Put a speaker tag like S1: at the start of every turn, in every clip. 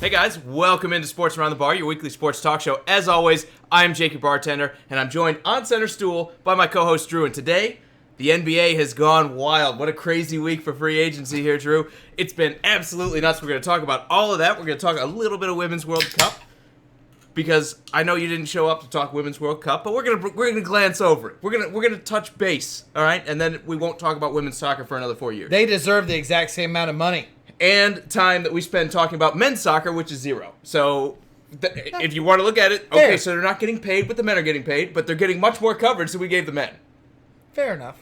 S1: Hey guys, welcome into Sports Around the Bar, your weekly sports talk show. As always, I'm Jakey Bartender, and I'm joined on center stool by my co-host Drew. And today, the NBA has gone wild. What a crazy week for free agency here, Drew. It's been absolutely nuts. We're going to talk about all of that. We're going to talk a little bit of Women's World Cup, because I know you didn't show up to talk Women's World Cup, but we're gonna glance over it. We're gonna touch base, all right, and then we won't talk about women's soccer for another 4 years.
S2: They deserve the exact same amount of money.
S1: And time that we spend talking about men's soccer, which is zero. So, if you want to look at it, okay, so they're not getting paid what the men are getting paid, but they're getting much more coverage than we gave the men.
S2: Fair enough.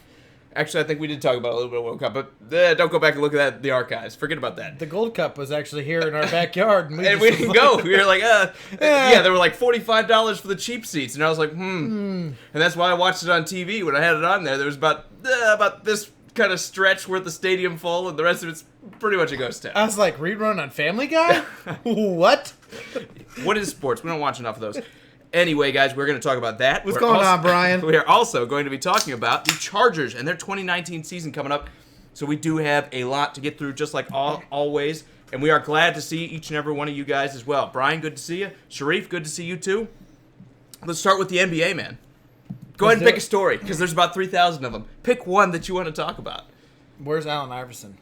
S1: Actually, I think we did talk about a little bit of World Cup, but don't go back and look at the archives. Forget about that.
S2: The Gold Cup was actually here in our backyard.
S1: And we didn't go. We were like, yeah, there were like $45 for the cheap seats. And I was like, And that's why I watched it on TV. When I had it on there, there was about this kind of stretch worth the stadium full, and the rest of it's pretty much a ghost town.
S2: I was like, rerun on Family Guy? What?
S1: What is sports? We don't watch enough of those. Anyway, guys, we're going to talk about that.
S2: What's going on, Brian?
S1: We are also going to be talking about the Chargers and their 2019 season coming up. So we do have a lot to get through, just like always. And we are glad to see each and every one of you guys as well. Brian, good to see you. Sharif, good to see you too. Let's start with the NBA, man. Go ahead and pick a story, because there's about 3,000 of them. Pick one that you want to talk about.
S2: Where's Allen Iverson?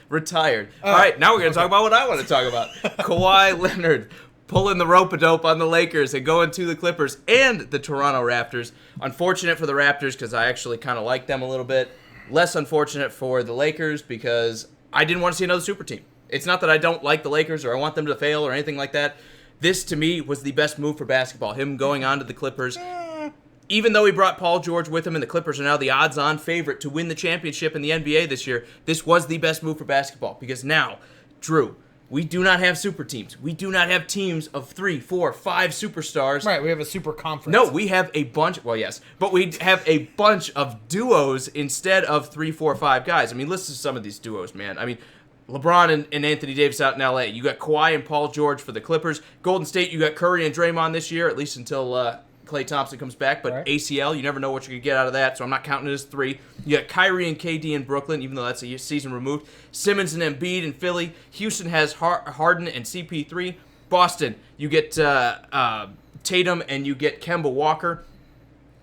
S1: Retired. All right, now we're going to talk about what I want to talk about. Kawhi Leonard pulling the rope-a-dope on the Lakers and going to the Clippers and the Toronto Raptors. Unfortunate for the Raptors, because I actually kind of like them a little bit. Less unfortunate for the Lakers, because I didn't want to see another super team. It's not that I don't like the Lakers or I want them to fail or anything like that. This, to me, was the best move for basketball. Him going on to the Clippers. Even though he brought Paul George with him and the Clippers are now the odds-on favorite to win the championship in the NBA this year, this was the best move for basketball. Because now, Drew, we do not have super teams. We do not have teams of 3, 4, 5 superstars.
S2: Right, we have a super conference.
S1: No, we have a bunch, well, yes, but we have a bunch of duos instead of 3, 4, 5 guys. I mean, listen to some of these duos, man. I mean, LeBron and Anthony Davis out in L.A. You got Kawhi and Paul George for the Clippers. Golden State, you got Curry and Draymond this year, at least until Klay Thompson comes back, but right. ACL, you never know what you're going to get out of that, so I'm not counting it as 3. You got Kyrie and KD in Brooklyn, even though that's a season removed. Simmons and Embiid in Philly. Houston has Harden and CP3. Boston, you get Tatum and you get Kemba Walker.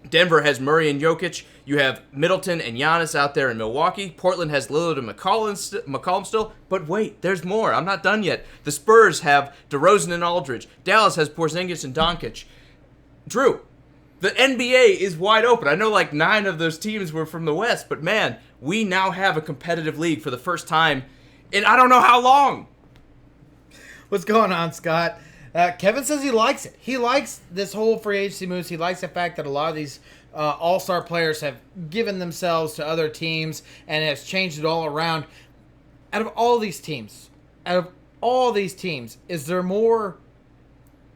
S1: Denver has Murray and Jokic. You have Middleton and Giannis out there in Milwaukee. Portland has Lillard and McCollum still. But wait, there's more. I'm not done yet. The Spurs have DeRozan and Aldridge. Dallas has Porzingis and Doncic. Drew, the NBA is wide open. I know like 9 of those teams were from the West, but man, we now have a competitive league for the first time in I don't know how long.
S2: What's going on, Scott? Kevin says he likes it. He likes this whole free agency moves. He likes the fact that a lot of these all-star players have given themselves to other teams and has changed it all around. Out of all these teams, is there more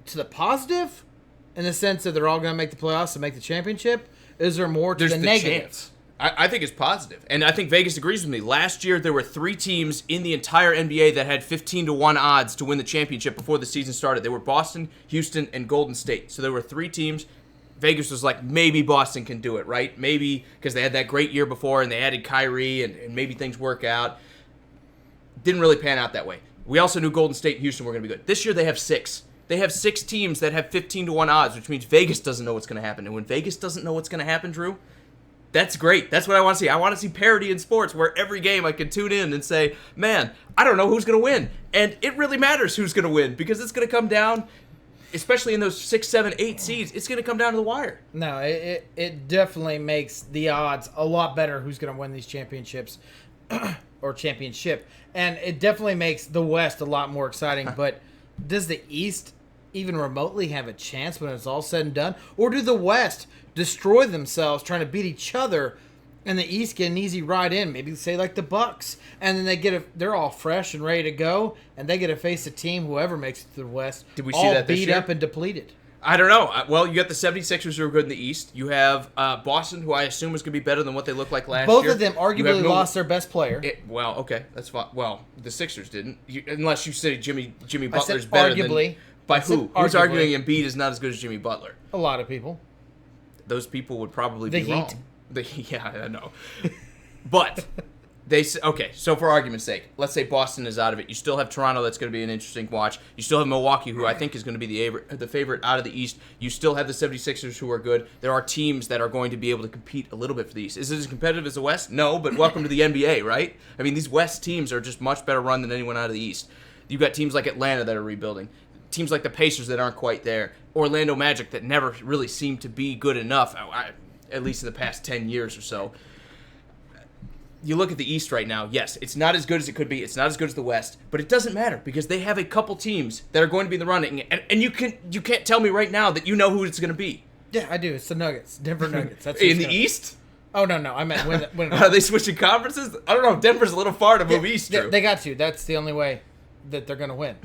S2: to the positive? In the sense that they're all going to make the playoffs and make the championship? Is there more to the negative?
S1: Chance. I think it's positive. And I think Vegas agrees with me. Last year, there were 3 teams in the entire NBA that had 15-1 odds to win the championship before the season started. They were Boston, Houston, and Golden State. So there were 3 teams. Vegas was like, maybe Boston can do it, right? Maybe because they had that great year before and they added Kyrie and maybe things work out. Didn't really pan out that way. We also knew Golden State and Houston were going to be good. This year, they have 6. They have 6 teams that have 15-1 odds, which means Vegas doesn't know what's going to happen. And when Vegas doesn't know what's going to happen, Drew, that's great. That's what I want to see. I want to see parity in sports where every game I can tune in and say, man, I don't know who's going to win. And it really matters who's going to win because it's going to come down, especially in those 6, 7, 8 seeds, it's going to come down to the wire.
S2: No, it definitely makes the odds a lot better who's going to win these championships or championship. And it definitely makes the West a lot more exciting, but does the East even remotely have a chance when it's all said and done? Or do the West destroy themselves trying to beat each other and the East get an easy ride in? Maybe say like the Bucks, and then they're all fresh and ready to go, and they get to face a team, whoever makes it to the West,
S1: did we see that this
S2: beat
S1: year?
S2: Up and depleted.
S1: I don't know. Well, you got the 76ers who are good in the East. You have Boston, who I assume is going to be better than what they looked like last year.
S2: Both of them arguably lost their best player.
S1: Well, okay, that's fine. Well, the Sixers didn't, unless you say Jimmy Butler's better
S2: arguably.
S1: Than... By who? Who's arguing Embiid is not as good as Jimmy Butler?
S2: A lot of people.
S1: Those people would probably
S2: the
S1: be
S2: Heat.
S1: wrong. Yeah, I know. But Okay, so for argument's sake, let's say Boston is out of it. You still have Toronto, that's going to be an interesting watch. You still have Milwaukee, who I think is going to be the favorite out of the East. You still have the 76ers, who are good. There are teams that are going to be able to compete a little bit for the East. Is it as competitive as the West? No, but welcome to the NBA, right? I mean, these West teams are just much better run than anyone out of the East. You've got teams like Atlanta that are rebuilding. Teams like the Pacers that aren't quite there. Orlando Magic that never really seemed to be good enough, at least in the past 10 years or so. You look at the East right now, yes, it's not as good as it could be. It's not as good as the West, but it doesn't matter because they have a couple teams that are going to be in the running, and you can't tell me right now that you know who it's going to be.
S2: Yeah, I do. It's the Nuggets, Denver Nuggets. That's
S1: in the East?
S2: Oh, no. I meant when
S1: Are they switching conferences? I don't know. Denver's a little far to move east, Drew.
S2: They got to. That's the only way that they're going to win.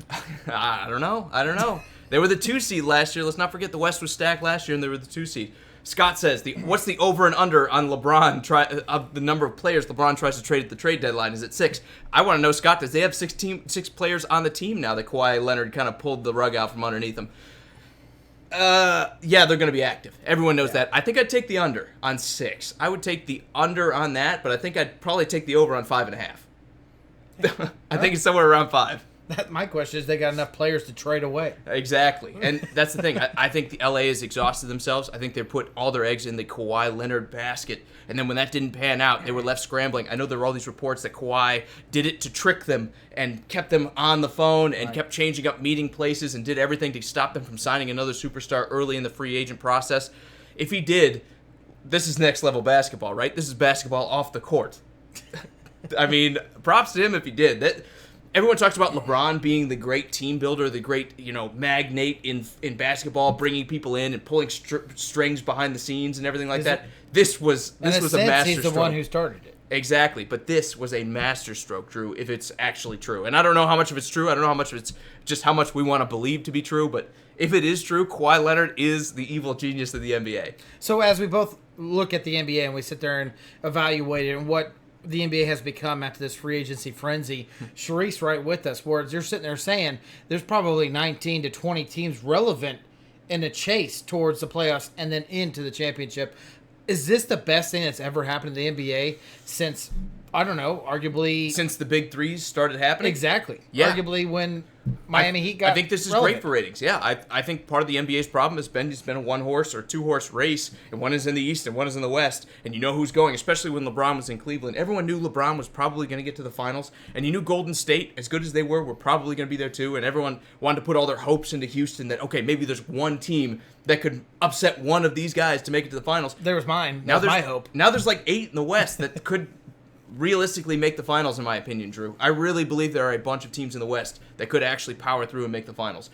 S1: I don't know. They were the 2 seed last year. Let's not forget the West was stacked last year, and they were the 2 seed. Scott says, what's the over and under on LeBron of the number of players LeBron tries to trade at the trade deadline? Is it 6? I want to know, Scott, does they have 6 players on the team now that Kawhi Leonard kind of pulled the rug out from underneath them? Yeah, they're going to be active. Everyone knows that. I think I'd take the under on 6. I would take the under on that, but I think I'd probably take the over on 5.5. I think it's somewhere around 5.
S2: My question is, they got enough players to trade away.
S1: Exactly. And that's the thing. I think the LA has exhausted themselves. I think they put all their eggs in the Kawhi Leonard basket. And then when that didn't pan out, they were left scrambling. I know there were all these reports that Kawhi did it to trick them and kept them on the phone and kept changing up meeting places and did everything to stop them from signing another superstar early in the free agent process. If he did, this is next level basketball, right? This is basketball off the court. I mean, props to him if he did. Everyone talks about LeBron being the great team builder, the great, magnate in basketball, bringing people in and pulling strings behind the scenes and everything like that. This was a masterstroke.
S2: He's the one who started it.
S1: Exactly, but this was a masterstroke, Drew, if it's actually true. And I don't know how much of it's true. I don't know how much of it's just how much we want to believe to be true. But if it is true, Kawhi Leonard is the evil genius of the NBA.
S2: So as we both look at the NBA and we sit there and evaluate it and what the NBA has become after this free agency frenzy, Sharice right with us, where you're sitting there saying there's probably 19 to 20 teams relevant in the chase towards the playoffs and then into the championship. Is this the best thing that's ever happened to the NBA since, I don't know, arguably...
S1: Since the big threes started happening?
S2: Exactly.
S1: Yeah.
S2: Arguably when Miami Heat got
S1: I think this is
S2: relevant.
S1: great for ratings. Yeah, I think part of the NBA's problem has been it's been a one-horse or two-horse race, and one is in the East and one is in the West, and you know who's going, especially when LeBron was in Cleveland. Everyone knew LeBron was probably going to get to the finals, and you knew Golden State, as good as they were probably going to be there too, and everyone wanted to put all their hopes into Houston that, okay, maybe there's one team that could upset one of these guys to make it to the finals.
S2: There was mine. That was my hope.
S1: Now there's like 8 in the West that could realistically make the finals, in my opinion, Drew. I really believe there are a bunch of teams in the West that could actually power through and make the finals.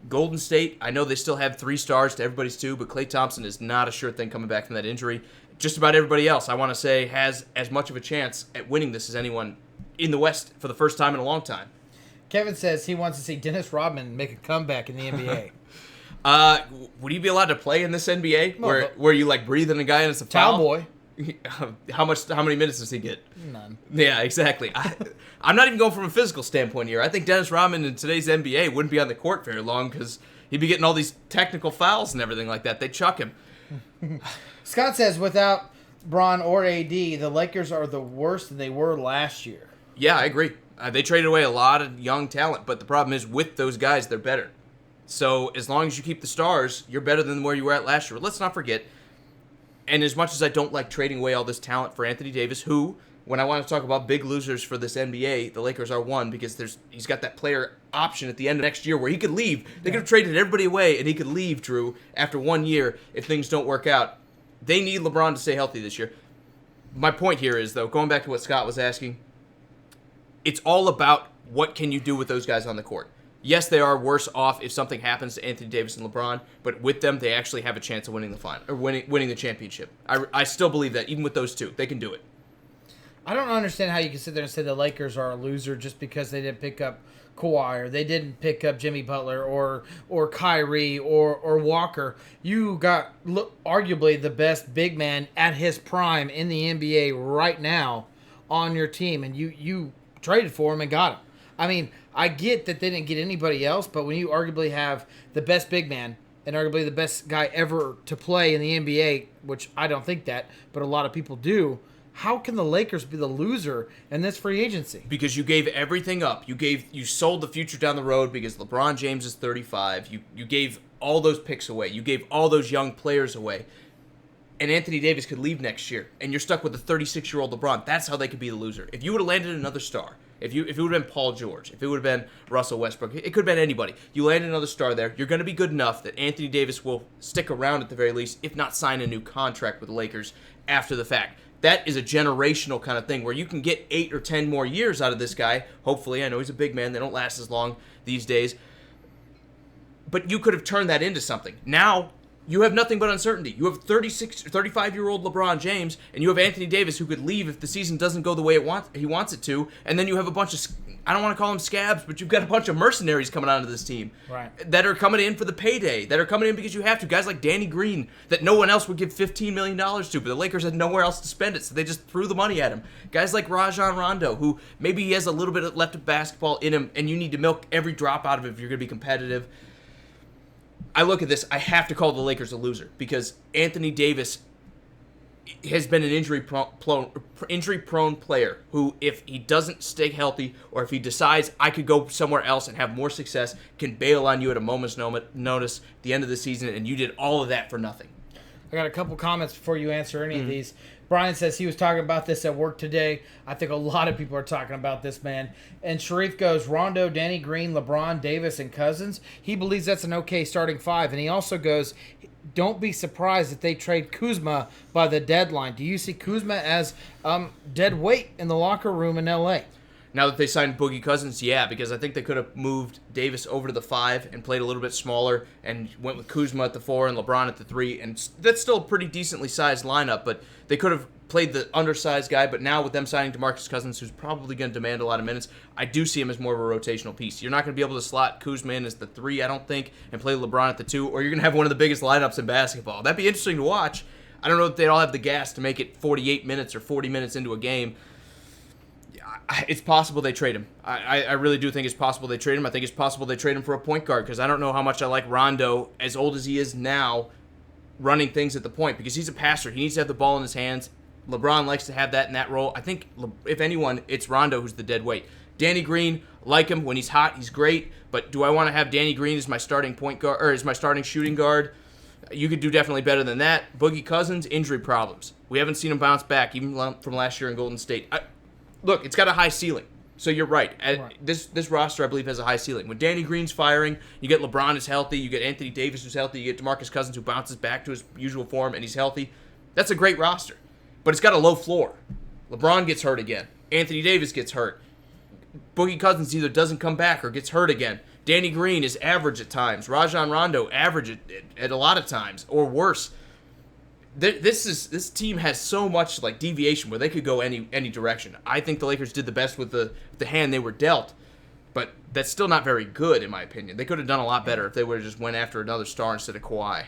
S1: Golden State, I know they still have 3 stars to everybody's 2, but Klay Thompson is not a sure thing coming back from that injury. Just about everybody else, I want to say, has as much of a chance at winning this as anyone in the West for the first time in a long time.
S2: Kevin says he wants to see Dennis Rodman make a comeback in the NBA.
S1: Would he be allowed to play in this NBA where you like breathe in a guy and it's a foul?
S2: Towel boy.
S1: How many minutes does he get?
S2: None.
S1: Yeah, exactly. I'm not even going from a physical standpoint here. I think Dennis Rodman in today's NBA wouldn't be on the court very long because he'd be getting all these technical fouls and everything like that. They'd chuck him.
S2: Scott says without Bron or AD, the Lakers are the worst than they were last year.
S1: Yeah, I agree. They traded away a lot of young talent, but the problem is with those guys, they're better. So as long as you keep the stars, you're better than where you were at last year. But let's not forget, and as much as I don't like trading away all this talent for Anthony Davis, who, when I want to talk about big losers for this NBA, the Lakers are one because he's got that player option at the end of next year where he could leave. They could have traded everybody away and he could leave, Drew, after 1 year if things don't work out. They need LeBron to stay healthy this year. My point here is, though, going back to what Scott was asking, it's all about what can you do with those guys on the court. Yes, they are worse off if something happens to Anthony Davis and LeBron, but with them, they actually have a chance of winning the final or winning the championship. I still believe that, even with those two, they can do it.
S2: I don't understand how you can sit there and say the Lakers are a loser just because they didn't pick up Kawhi or they didn't pick up Jimmy Butler or Kyrie or Walker. You got arguably the best big man at his prime in the NBA right now on your team, and you traded for him and got him. I mean, I get that they didn't get anybody else, but when you arguably have the best big man and arguably the best guy ever to play in the NBA, which I don't think that, but a lot of people do, how can the Lakers be the loser in this free agency?
S1: Because you gave everything up. You sold the future down the road because LeBron James is 35. You gave all those picks away. You gave all those young players away. And Anthony Davis could leave next year, and you're stuck with a 36-year-old LeBron. That's how they could be the loser. If you would have landed another star, if it would have been Paul George, if it would have been Russell Westbrook, it could have been anybody. You landed another star there. You're going to be good enough that Anthony Davis will stick around at the very least, if not sign a new contract with the Lakers after the fact. That is a generational kind of thing where you can get 8 or 10 more years out of this guy. Hopefully, I know he's a big man. They don't last as long these days. But you could have turned that into something. Now, you have nothing but uncertainty. You have 35-year-old LeBron James, and you have Anthony Davis who could leave if the season doesn't go the way he wants it to. And then you have a bunch of, I don't want to call them scabs, but you've got a bunch of mercenaries coming onto this team.
S2: Right.
S1: That are coming in for the payday, that are coming in because you have to. Guys like Danny Green that no one else would give $15 million to, but the Lakers had nowhere else to spend it, so they just threw the money at him. Guys like Rajon Rondo, who maybe he has a little bit left of basketball in him, and you need to milk every drop out of it if you're going to be competitive. I look at this, I have to call the Lakers a loser because Anthony Davis has been an injury-prone player who, if he doesn't stay healthy or if he decides I could go somewhere else and have more success, can bail on you at a moment's notice at the end of the season, and you did all of that for nothing.
S2: I got a couple comments before you answer any of these. Brian says he was talking about this at work today. I think a lot of people are talking about this, man. And Sharif goes, Rondo, Danny Green, LeBron, Davis, and Cousins. He believes that's an okay starting five. And he also goes, don't be surprised if they trade Kuzma by the deadline. Do you see Kuzma as dead weight in the locker room in L.A.?
S1: Now that they signed Boogie Cousins, yeah, because I think they could have moved Davis over to the 5 and played a little bit smaller and went with Kuzma at the 4 and LeBron at the 3. And that's still a pretty decently sized lineup, but they could have played the undersized guy. But now with them signing DeMarcus Cousins, who's probably going to demand a lot of minutes, I do see him as more of a rotational piece. You're not going to be able to slot Kuzma in as the 3, I don't think, and play LeBron at the 2, or you're going to have one of the biggest lineups in basketball. That'd be interesting to watch. I don't know if they'd all have the gas to make it 48 minutes or 40 minutes into a game. It's possible they trade him. I really do think it's possible they trade him. I think it's possible they trade him for a point guard because I don't know how much I like Rondo, as old as he is now, running things at the point because he's a passer. He needs to have the ball in his hands. LeBron likes to have that in that role. I think, if anyone, it's Rondo who's the dead weight. Danny Green, like him. When he's hot, he's great. But do I want to have Danny Green as my starting point guard or as my starting shooting guard? You could do definitely better than that. Boogie Cousins, injury problems. We haven't seen him bounce back even from last year in Golden State. Look, it's got a high ceiling. So you're right. This roster, I believe, has a high ceiling. When Danny Green's firing, you get LeBron who's healthy, you get Anthony Davis who's healthy, you get DeMarcus Cousins who bounces back to his usual form and he's healthy. That's a great roster. But it's got a low floor. LeBron gets hurt again. Anthony Davis gets hurt. Boogie Cousins either doesn't come back or gets hurt again. Danny Green is average at times. Rajon Rondo average at a lot of times, or worse. This team has so much like deviation where they could go any direction. I think the Lakers did the best with the hand they were dealt, but that's still not very good in my opinion. They could have done a lot better if they would have just went after another star instead of Kawhi.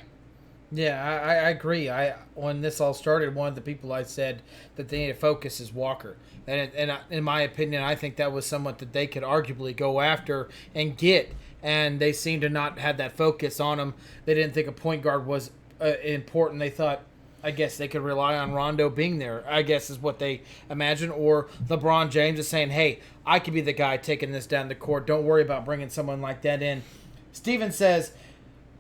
S2: Yeah, I agree. When this all started, one of the people I said that they need to focus is Walker, and in my opinion, I think that was someone that they could arguably go after and get, and they seem to not have that focus on him. They didn't think a point guard was important. They thought, I guess they could rely on Rondo being there, I guess is what they imagine. Or LeBron James is saying, hey, I could be the guy taking this down the court. Don't worry about bringing someone like that in. Steven says,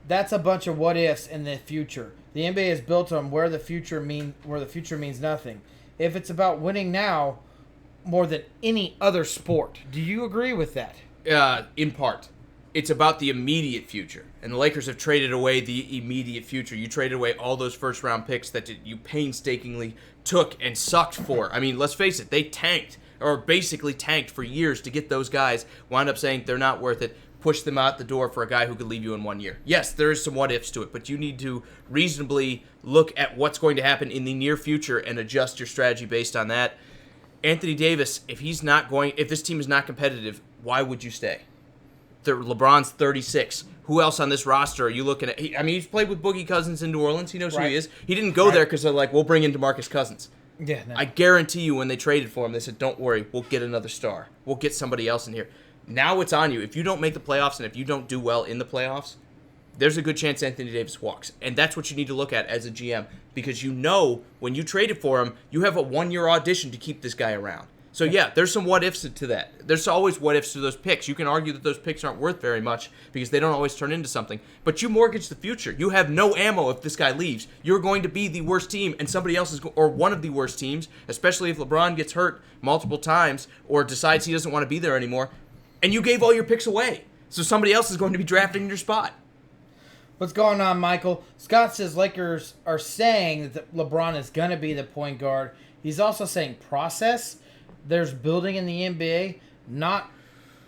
S2: that's a bunch of what ifs in the future. The NBA is built on where the future means nothing. If it's about winning now more than any other sport. Do you agree with that?
S1: In part. It's about the immediate future. And the Lakers have traded away the immediate future. You traded away all those first-round picks that you painstakingly took and sucked for. I mean, let's face it, they tanked, or basically tanked for years to get those guys, wound up saying they're not worth it, push them out the door for a guy who could leave you in 1 year. Yes, there is some what-ifs to it, but you need to reasonably look at what's going to happen in the near future and adjust your strategy based on that. Anthony Davis, if this team is not competitive, why would you stay? LeBron's 36. Who else on this roster are you looking at? He's played with Boogie Cousins in New Orleans. He knows who he is. He didn't go there because they're like, we'll bring in DeMarcus Cousins.
S2: Yeah, no.
S1: I guarantee you when they traded for him, they said, don't worry, we'll get another star. We'll get somebody else in here. Now it's on you. If you don't make the playoffs and if you don't do well in the playoffs, there's a good chance Anthony Davis walks. And that's what you need to look at as a GM, because you know when you traded for him, you have a 1-year audition to keep this guy around. So, yeah, there's some what-ifs to that. There's always what-ifs to those picks. You can argue that those picks aren't worth very much because they don't always turn into something. But you mortgage the future. You have no ammo if this guy leaves. You're going to be the worst team, and somebody else is, or one of the worst teams, especially if LeBron gets hurt multiple times or decides he doesn't want to be there anymore, and you gave all your picks away. So somebody else is going to be drafting in your spot.
S2: What's going on, Michael? Scott says Lakers are saying that LeBron is going to be the point guard. He's also saying process. There's building in the NBA, not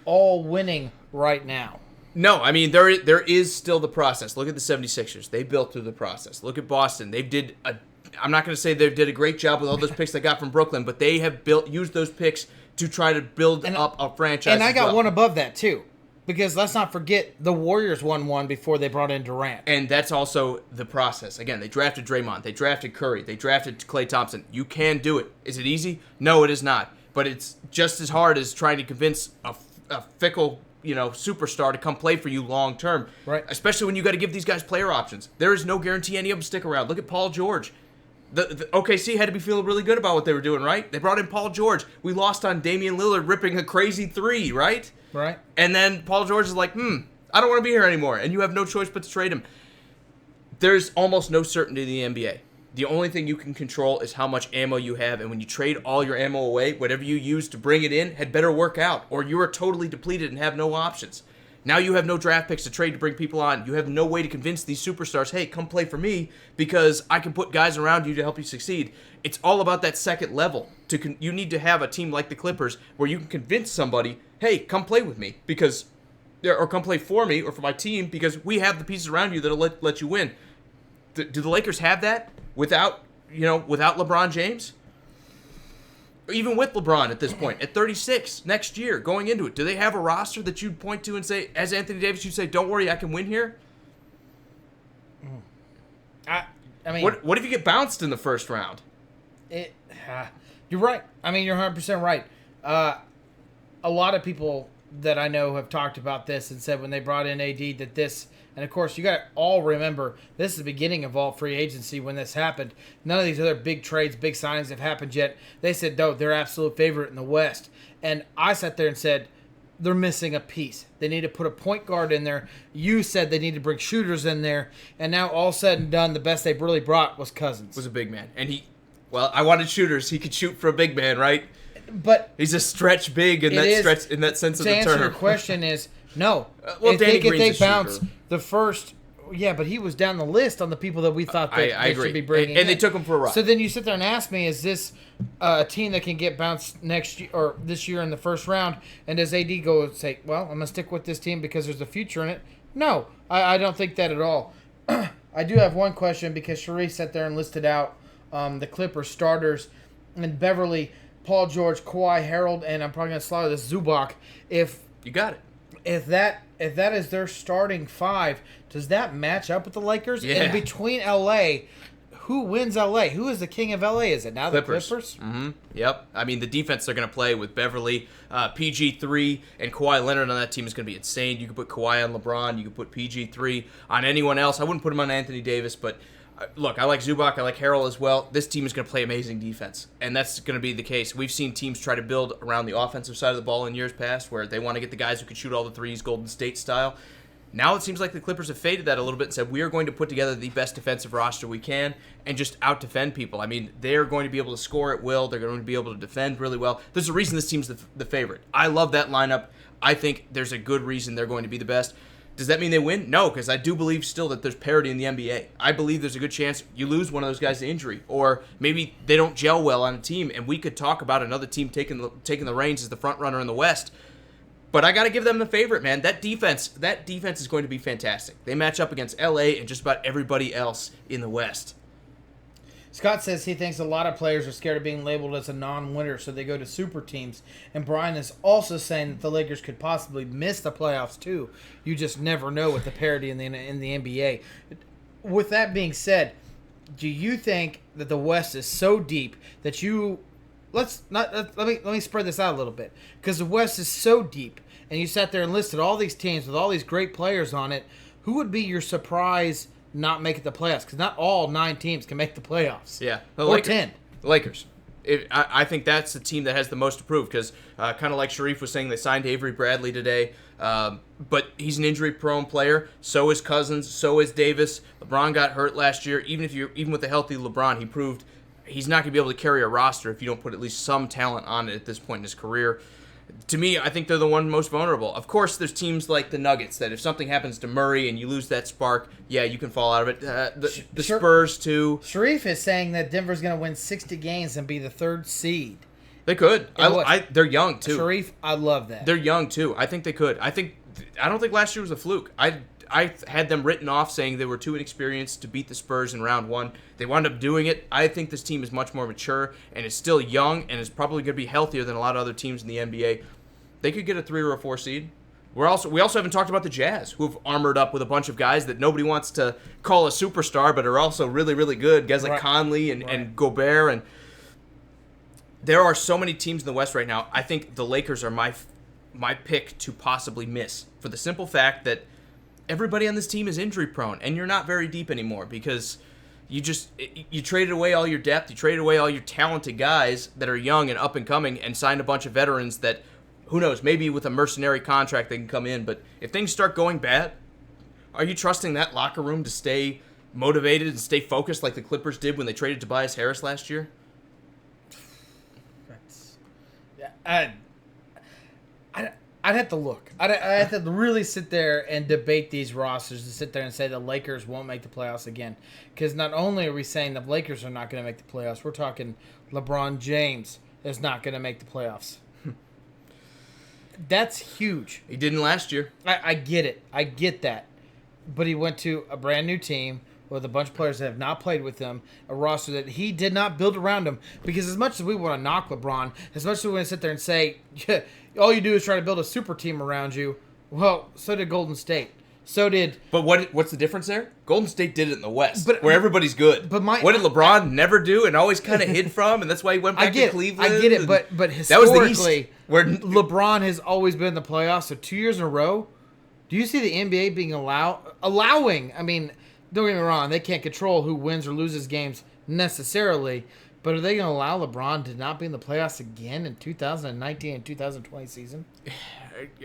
S2: all winning right now.
S1: No, I mean, there is still the process. Look at the 76ers. They built through the process. Look at Boston. I'm not going to say they did a great job with all those picks they got from Brooklyn, but they have used those picks to try to build up a franchise.
S2: And I got one above that, too. Because let's not forget, the Warriors won one before they brought in Durant.
S1: And that's also the process. Again, they drafted Draymond. They drafted Curry. They drafted Klay Thompson. You can do it. Is it easy? No, it is not. But it's just as hard as trying to convince a fickle, superstar to come play for you long term.
S2: Right.
S1: Especially when you got to give these guys player options. There is no guarantee any of them stick around. Look at Paul George. The OKC had to be feeling really good about what they were doing, right? They brought in Paul George. We lost on Damian Lillard ripping a crazy 3, right?
S2: Right.
S1: And then Paul George is like, I don't want to be here anymore. And you have no choice but to trade him. There's almost no certainty in the NBA. The only thing you can control is how much ammo you have. And when you trade all your ammo away, whatever you use to bring it in had better work out. Or you are totally depleted and have no options. Now you have no draft picks to trade to bring people on. You have no way to convince these superstars, hey, come play for me because I can put guys around you to help you succeed. It's all about that second level. You need to have a team like the Clippers where you can convince somebody, hey, come play with me or come play for me or for my team because we have the pieces around you that'll let you win. Do the Lakers have that without LeBron James? Or even with LeBron at this point, at 36, next year, going into it, do they have a roster that you'd point to and say, as Anthony Davis, you'd say, don't worry, I can win here?
S2: I mean...
S1: What if you get bounced in the first round?
S2: You're right. I mean, you're 100% right. A lot of people that I know have talked about this and said when they brought in AD that this... And, of course, you got to all remember, this is the beginning of all free agency when this happened. None of these other big trades, big signings have happened yet. They said, no, they're absolute favorite in the West. And I sat there and said, they're missing a piece. They need to put a point guard in there. You said they need to bring shooters in there. And now, all said and done, the best they've really brought was Cousins.
S1: Was a big man. And I wanted shooters. He could shoot for a big man, right?
S2: But
S1: he's a stretch big in that sense of the term.
S2: To answer your question is, no.
S1: If they
S2: bounce the first, but he was down the list on the people that we thought that they should be bringing in.
S1: And they took him for a ride.
S2: So then you sit there and ask me, is this a team that can get bounced next year or this year in the first round? And does AD go and say, well, I'm going to stick with this team because there's a future in it? No, I don't think that at all. I do have one question because Sharice sat there and listed out the Clippers starters and Beverly, Paul George, Kawhi, Harold, and I'm probably going to slaughter this Zubac. If
S1: you got it.
S2: If that is their starting 5, does that match up with the Lakers?
S1: Yeah.
S2: And between LA, who wins LA? Who is the king of LA? Is it now the Clippers?
S1: Mm-hmm. Yep. I mean, the defense they're going to play with Beverly, PG3, and Kawhi Leonard on that team is going to be insane. You could put Kawhi on LeBron. You could put PG3 on anyone else. I wouldn't put him on Anthony Davis, but look, I like Zubac. I like Harrell as well. This team is going to play amazing defense, and that's going to be the case. We've seen teams try to build around the offensive side of the ball in years past where they want to get the guys who can shoot all the threes, Golden State style. Now it seems like the Clippers have faded that a little bit and said, we are going to put together the best defensive roster we can and just out-defend people. I mean, they're going to be able to score at will. They're going to be able to defend really well. There's a reason this team's the favorite. I love that lineup. I think there's a good reason they're going to be the best. Does that mean they win? No, because I do believe still that there's parity in the NBA. I believe there's a good chance you lose one of those guys to injury, or maybe they don't gel well on a team, and we could talk about another team taking the reins as the front runner in the West. But I got to give them the favorite, man. That defense is going to be fantastic. They match up against LA and just about everybody else in the West.
S2: Scott says he thinks a lot of players are scared of being labeled as a non-winner, so they go to super teams. And Brian is also saying that the Lakers could possibly miss the playoffs too. You just never know with the parity in the NBA. With that being said, do you think that the West is so deep that let me spread this out a little bit, because the West is so deep, and you sat there and listed all these teams with all these great players on it. who would be your surprise not making the playoffs? Because not all 9 teams can make the playoffs.
S1: Yeah.
S2: Or 10.
S1: The Lakers. I think that's the team that has the most to prove because kind of like Sharif was saying, they signed Avery Bradley today, but he's an injury-prone player. So is Cousins. So is Davis. LeBron got hurt last year. Even with a healthy LeBron, he proved he's not going to be able to carry a roster if you don't put at least some talent on it at this point in his career. To me, I think they're the one most vulnerable. Of course, there's teams like the Nuggets that if something happens to Murray and you lose that spark, yeah, you can fall out of it. The Spurs, too.
S2: Sharif is saying that Denver's going to win 60 games and be the 3rd seed.
S1: They could. They're young, too.
S2: Sharif, I love that.
S1: They're young, too. I think they could. I don't think last year was a fluke. I had them written off saying they were too inexperienced to beat the Spurs in round 1. They wound up doing it. I think this team is much more mature and is still young and is probably going to be healthier than a lot of other teams in the NBA. They could get a 3 or a 4 seed. We also haven't talked about the Jazz, who have armored up with a bunch of guys that nobody wants to call a superstar, but are also really, really good. Guys like Conley and Gobert. And there are so many teams in the West right now. I think the Lakers are my pick to possibly miss for the simple fact that everybody on this team is injury prone, and you're not very deep anymore because you traded away all your depth, you traded away all your talented guys that are young and up and coming, and signed a bunch of veterans that, who knows, maybe with a mercenary contract they can come in. But if things start going bad, are you trusting that locker room to stay motivated and stay focused like the Clippers did when they traded Tobias Harris last year?
S2: I'd have to look. I'd have to really sit there and debate these rosters to sit there and say the Lakers won't make the playoffs again. Because not only are we saying the Lakers are not going to make the playoffs, we're talking LeBron James is not going to make the playoffs. That's huge.
S1: He didn't last year.
S2: I get it. I get that. But he went to a brand new team with a bunch of players that have not played with him, a roster that he did not build around him. Because as much as we want to knock LeBron, as much as we want to sit there and say, yeah, all you do is try to build a super team around you, well, so did Golden State. So did...
S1: But what's the difference there? Golden State did it in the West, where everybody's good.
S2: But
S1: what did LeBron never do and always kind of hid from, and that's why he went back to Cleveland?
S2: I get it, but historically,
S1: that was the East, where
S2: LeBron has always been in the playoffs, so 2 years in a row. Do you see the NBA being allowing? I mean, don't get me wrong, they can't control who wins or loses games necessarily, but are they going to allow LeBron to not be in the playoffs again in 2019 and 2020 season?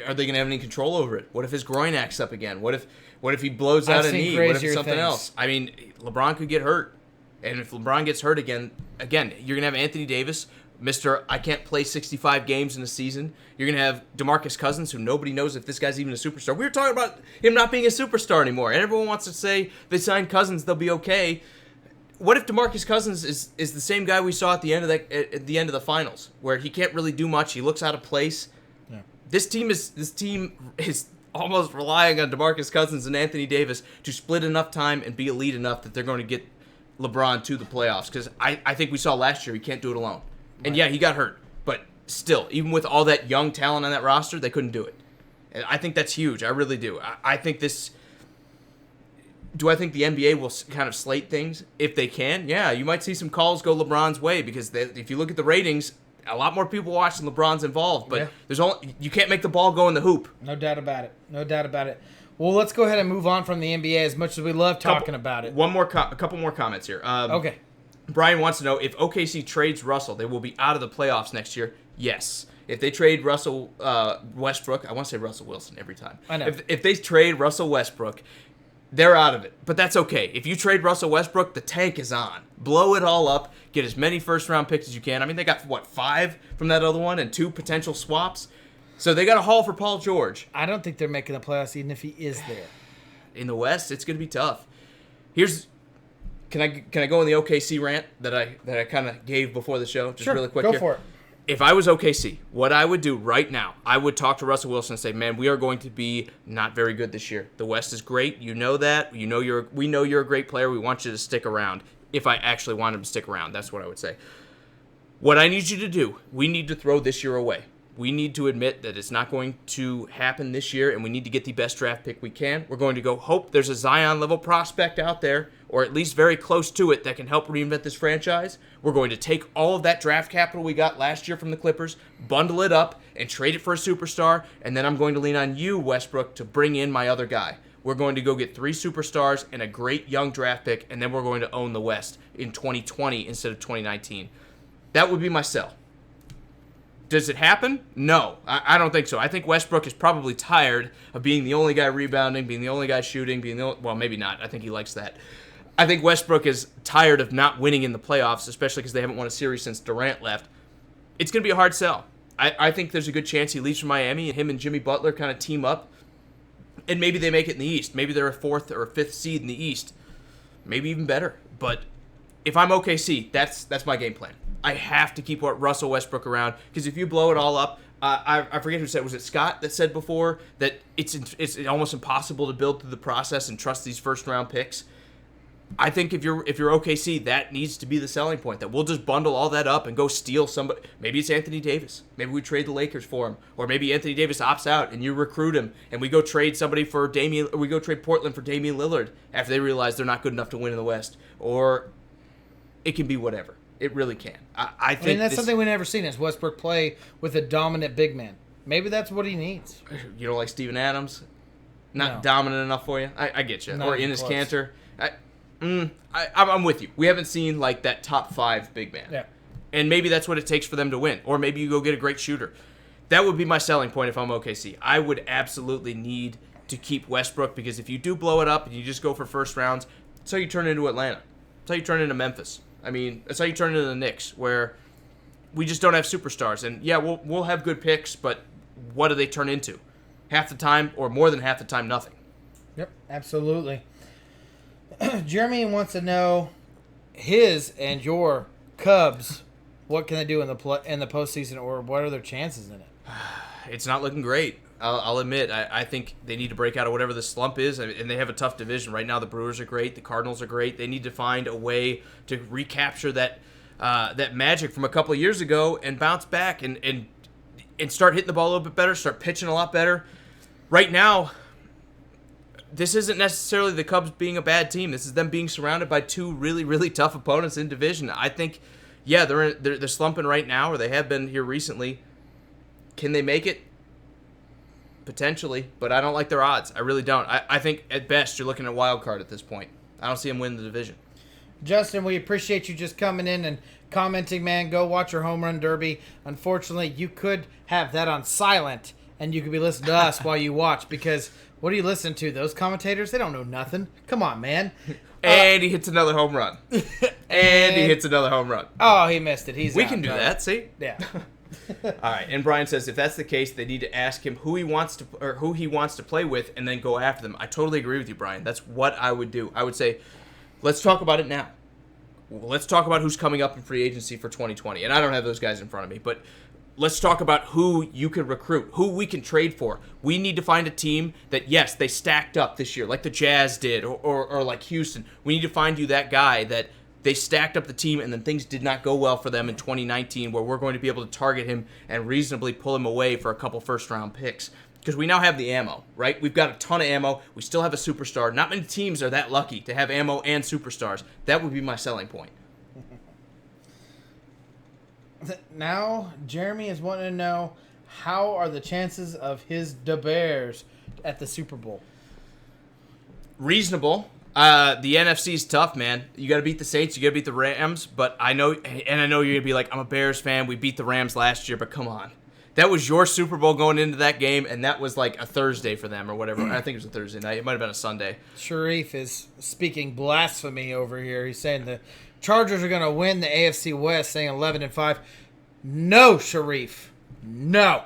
S1: Are they going to have any control over it? What if his groin acts up again? What if he blows out a knee? What if it's something else? I mean, LeBron could get hurt. And if LeBron gets hurt again, you're going to have Anthony Davis, Mr. I can't play 65 games in a season. You're going to have DeMarcus Cousins, who nobody knows if this guy's even a superstar. We were talking about him not being a superstar anymore. And everyone wants to say they signed Cousins, they'll be okay. What if DeMarcus Cousins is the same guy we saw at the end of the finals, where he can't really do much, he looks out of place? Yeah. This team is almost relying on DeMarcus Cousins and Anthony Davis to split enough time and be elite enough that they're going to get LeBron to the playoffs. Because I think we saw last year he can't do it alone. Right. And yeah, he got hurt. But still, even with all that young talent on that roster, they couldn't do it. And I think that's huge. I really do. I think this... Do I think the NBA will kind of slate things? If they can, yeah. You might see some calls go LeBron's way because if you look at the ratings, a lot more people watching LeBron's involved. But you can't make the ball go in the hoop.
S2: No doubt about it. No doubt about it. Well, let's go ahead and move on from the NBA as much as we love talking about it.
S1: A couple more comments here.
S2: Okay.
S1: Brian wants to know if OKC trades Russell, they will be out of the playoffs next year. Yes. If they trade Russell Westbrook, I want to say Russell Wilson every time.
S2: I know.
S1: If they trade Russell Westbrook, they're out of it. But that's okay. If you trade Russell Westbrook, the tank is on. Blow it all up. Get as many first-round picks as you can. I mean, they got, 5 from that other one and 2 potential swaps? So they got a haul for Paul George.
S2: I don't think they're making the playoffs even if he is there.
S1: In the West, it's going to be tough. Can I go on the OKC rant that I kind of gave before the show? Just really quick
S2: go
S1: here.
S2: For it.
S1: If I was OKC, what I would do right now, I would talk to Russell Wilson and say, man, we are going to be not very good this year. The West is great. You know that. We know you're a great player. We want you to stick around. If I actually want him to stick around, that's what I would say. What I need you to do, we need to throw this year away. We need to admit that it's not going to happen this year, and we need to get the best draft pick we can. We're going to go hope there's a Zion-level prospect out there, or at least very close to it, that can help reinvent this franchise. We're going to take all of that draft capital we got last year from the Clippers, bundle it up, and trade it for a superstar, and then I'm going to lean on you, Westbrook, to bring in my other guy. We're going to go get 3 superstars and a great young draft pick, and then we're going to own the West in 2020 instead of 2019. That would be my sell. Does it happen? No, I don't think so. I think Westbrook is probably tired of being the only guy rebounding, being the only guy shooting, well, maybe not. I think he likes that. I think Westbrook is tired of not winning in the playoffs, especially because they haven't won a series since Durant left. It's going to be a hard sell. I think there's a good chance he leaves for Miami, and him and Jimmy Butler kind of team up, and maybe they make it in the East. Maybe they're a 4th or a 5th seed in the East. Maybe even better. But if I'm OKC, that's my game plan. I have to keep Russell Westbrook around, because if you blow it all up, I forget who said, was it Scott that said before that it's almost impossible to build through the process and trust these first-round picks? I think if you're OKC, that needs to be the selling point, that we'll just bundle all that up and go steal somebody. Maybe it's Anthony Davis. Maybe we trade the Lakers for him. Or maybe Anthony Davis opts out and you recruit him and we go trade somebody for Damian, or we go trade Portland for Damian Lillard after they realize they're not good enough to win in the West. Or it can be whatever. It really can. I think
S2: that's something we've never seen, is Westbrook play with a dominant big man. Maybe that's what he needs.
S1: You don't like Steven Adams? Not
S2: No.
S1: dominant enough for you? I get you.
S2: Not
S1: Or
S2: even
S1: Enes
S2: close.
S1: Kanter. I'm with you. We haven't seen like that top 5 big man.
S2: Yeah.
S1: And maybe that's what it takes for them to win. Or maybe you go get a great shooter. That would be my selling point if I'm OKC. I would absolutely need to keep Westbrook, because if you do blow it up and you just go for first rounds, that's how you turn into Atlanta. That's how you turn into Memphis. I mean, that's how you turn into the Knicks, where we just don't have superstars. And yeah, we'll have good picks, but what do they turn into? Half the time, or more than half the time, nothing.
S2: Yep, absolutely. Jeremy wants to know his and your Cubs. What can they do in the postseason, or what are their chances in it?
S1: It's not looking great. I'll admit. I think they need to break out of whatever the slump is, and they have a tough division right now. The Brewers are great. The Cardinals are great. They need to find a way to recapture that magic from a couple of years ago and bounce back and start hitting the ball a little bit better, start pitching a lot better. Right now, this isn't necessarily the Cubs being a bad team. This is them being surrounded by 2 really, really tough opponents in division. I think, yeah, they're slumping right now, or they have been here recently. Can they make it? Potentially, but I don't like their odds. I really don't. I think at best you're looking at a wild card at this point. I don't see them winning the division.
S2: Justin, we appreciate you just coming in and commenting, man. Go watch your home run derby. Unfortunately, you could have that on silent, and you could be listening to us while you watch, because what do you listen to? Those commentators, they don't know nothing. Come on, man.
S1: And he hits another home run. And he hits another home run.
S2: Oh, he missed it.
S1: We can do that, see?
S2: Yeah.
S1: All right, and Brian says if that's the case, they need to ask him who he wants to play with, and then go after them. I totally agree with you, Brian. That's what I would do. I would say, let's talk about it now. Let's talk about who's coming up in free agency for 2020. And I don't have those guys in front of me, but let's talk about who you can recruit, who we can trade for. We need to find a team that, yes, they stacked up this year, like the Jazz did, or like Houston. We need to find you that guy that they stacked up the team and then things did not go well for them in 2019, where we're going to be able to target him and reasonably pull him away for a couple first-round picks. Because we now have the ammo, right? We've got a ton of ammo. We still have a superstar. Not many teams are that lucky to have ammo and superstars. That would be my selling point.
S2: Now, Jeremy is wanting to know, how are the chances of his Da Bears at the Super Bowl?
S1: Reasonable. The NFC's tough, man. You got to beat the Saints. You got to beat the Rams. But I know you're going to be like, I'm a Bears fan. We beat the Rams last year, but come on. That was your Super Bowl going into that game, and that was like a Thursday for them or whatever. I think it was a Thursday night. It might have been a Sunday.
S2: Sharif is speaking blasphemy over here. He's saying the Chargers are going to win the AFC West, saying 11-5. No, Sharif. No.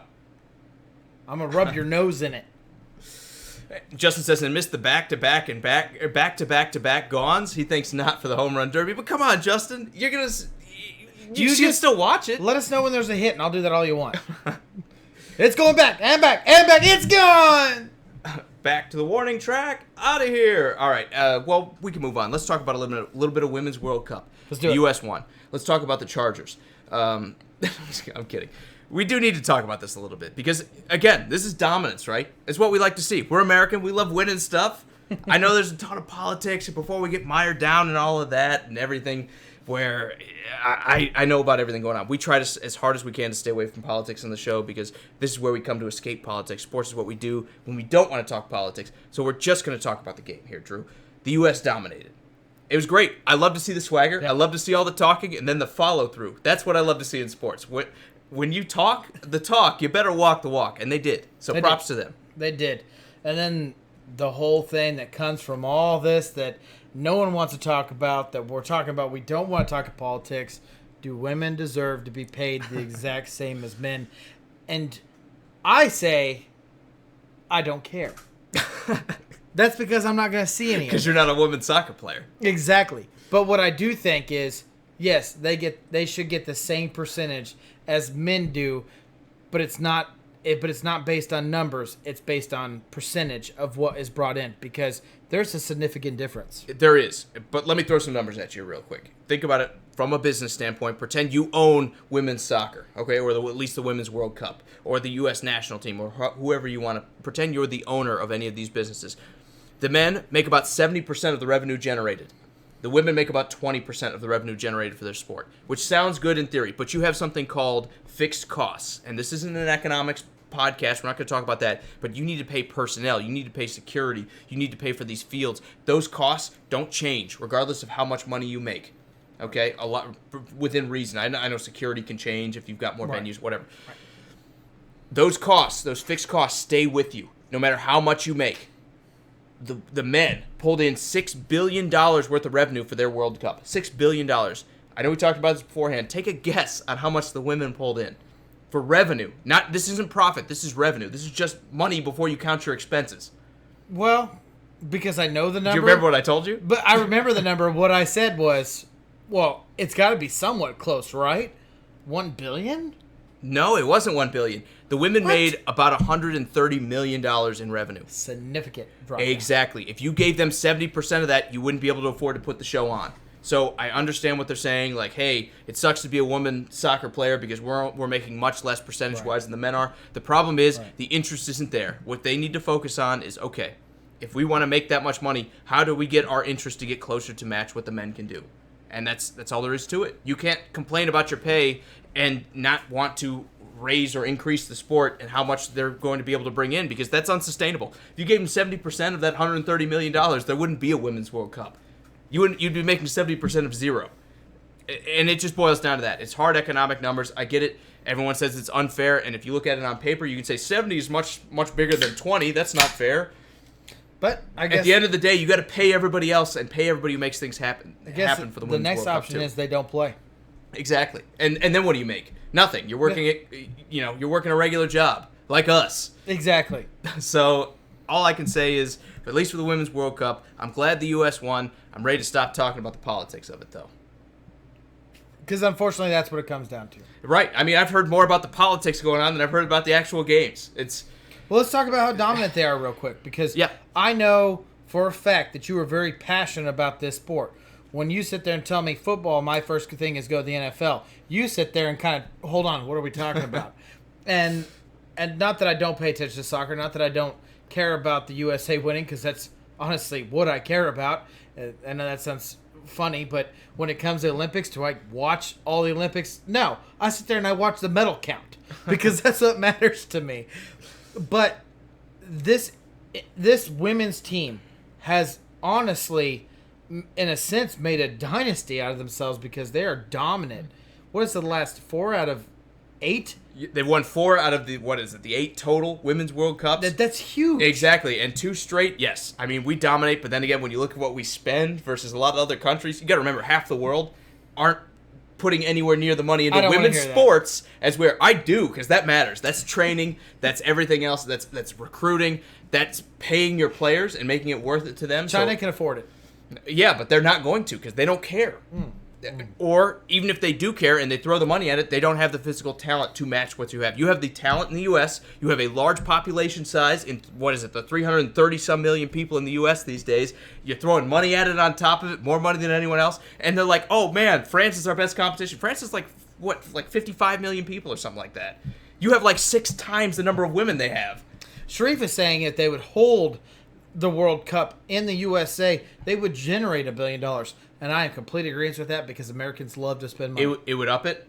S2: I'm going to rub your nose in it.
S1: Justin says, and missed the back-to-back and back-to-back-to-back gons. He thinks not for the home run derby. But come on, Justin. You're going to... You can still watch it.
S2: Let us know when there's a hit, and I'll do that all you want. It's going back, and back, and back. It's gone!
S1: Back to the warning track. Out of here. All right. Well, we can move on. Let's talk about a little bit of Women's World Cup.
S2: Let's do it.
S1: The U.S. won. Let's talk about the Chargers. I'm kidding. We do need to talk about this a little bit because, again, this is dominance, right? It's what we like to see. We're American. We love winning stuff. I know there's a ton of politics, and before we get mired down and all of that and everything, where I know about everything going on. We try to, as hard as we can, to stay away from politics on the show because this is where we come to escape politics. Sports is what we do when we don't want to talk politics. So we're just going to talk about the game here, Drew. The U.S. dominated. It was great. I love to see the swagger. I love to see all the talking and then the follow-through. That's what I love to see in sports. When you talk the talk, you better walk the walk. And they did. So props to them.
S2: They did. And then the whole thing that comes from all this that no one wants to talk about, that we're talking about, we don't want to talk about politics. Do women deserve to be paid the exact same as men? And I say, I don't care. That's because I'm not going to see any of it.
S1: Because you're not a women's soccer player.
S2: Exactly. But what I do think is, yes, they should get the same percentage as men do, but it's not based on numbers. It's based on percentage of what is brought in because there's a significant difference.
S1: There is. But let me throw some numbers at you real quick. Think about it from a business standpoint. Pretend you own women's soccer, okay, or at least the Women's World Cup, or the U.S. national team, or whoever you want to. Pretend you're the owner of any of these businesses. The men make about 70% of the revenue generated. The women make about 20% of the revenue generated for their sport, which sounds good in theory, but you have something called fixed costs. And this isn't an economics podcast. We're not going to talk about that, but you need to pay personnel. You need to pay security. You need to pay for these fields. Those costs don't change regardless of how much money you make. Okay? A lot within reason. I know security can change if you've got more venues, whatever. Right. Those costs, those fixed costs stay with you no matter how much you make. The men pulled in $6 billion worth of revenue for their World Cup. $6 billion. I know we talked about this beforehand. Take a guess on how much the women pulled in for revenue. This isn't profit. This is revenue. This is just money before you count your expenses.
S2: Well, because I know the number.
S1: Do you remember what I told you?
S2: But I remember the number. What I said was, well, it's got to be somewhat close, right? $1 billion?
S1: No, it wasn't $1 billion. The women made about $130 million in revenue.
S2: Significant drop.
S1: Exactly. If you gave them 70% of that, you wouldn't be able to afford to put the show on. So I understand what they're saying. Like, hey, it sucks to be a woman soccer player because we're making much less percentage-wise than the men are. The problem is the interest isn't there. What they need to focus on is, okay, if we want to make that much money, how do we get our interest to get closer to match what the men can do? And that's all there is to it. You can't complain about your pay and not want to raise or increase the sport and how much they're going to be able to bring in because that's unsustainable. If you gave them 70% of that $130 million, there wouldn't be a Women's World Cup. You'd be making 70% of zero. And it just boils down to that. It's hard economic numbers. I get it. Everyone says it's unfair, and if you look at it on paper, you can say 70 is much bigger than 20. That's not fair.
S2: But I guess
S1: at the end of the day, you got to pay everybody else and pay everybody who makes things happen for the Women's World Cup.
S2: The next option is they don't play.
S1: Exactly. And then what do you make? Nothing. You're working you're working a regular job like us.
S2: Exactly.
S1: So all I can say is, at least for the Women's World Cup, I'm glad the U.S. won. I'm ready to stop talking about the politics of it, though.
S2: Because unfortunately, that's what it comes down to.
S1: Right. I mean, I've heard more about the politics going on than I've heard about the actual games.
S2: Well, let's talk about how dominant they are real quick. Because I know for a fact that you are very passionate about this sport. When you sit there and tell me football, my first thing is go to the NFL. You sit there and kind of, hold on, what are we talking about? And not that I don't pay attention to soccer, not that I don't care about the USA winning, because that's honestly what I care about. I know that sounds funny, but when it comes to the Olympics, do I watch all the Olympics? No. I sit there and I watch the medal count, because that's what matters to me. But this women's team has honestly, in a sense, made a dynasty out of themselves because they are dominant. What is the last 4 out of 8?
S1: They've won 4 out of the 8 total Women's World Cups.
S2: That's huge.
S1: Exactly, and 2 straight, yes. I mean, we dominate, but then again, when you look at what we spend versus a lot of other countries, you got to remember, half the world aren't putting anywhere near the money into women's sports as I do, because that matters. That's training, that's everything else, that's recruiting, that's paying your players and making it worth it to them.
S2: China can afford it.
S1: Yeah, but they're not going to because they don't care. Or even if they do care and they throw the money at it, they don't have the physical talent to match what you have. You have the talent in the U.S. You have a large population size in, the 330-some million people in the U.S. these days. You're throwing money at it on top of it, more money than anyone else. And they're like, oh, man, France is our best competition. France is like 55 million people or something like that. You have 6 times the number of women they have.
S2: Sharif is saying if they would hold the World Cup in the USA, they would generate $1 billion. And I am completely agreeing with that because Americans love to spend money.
S1: It would up it,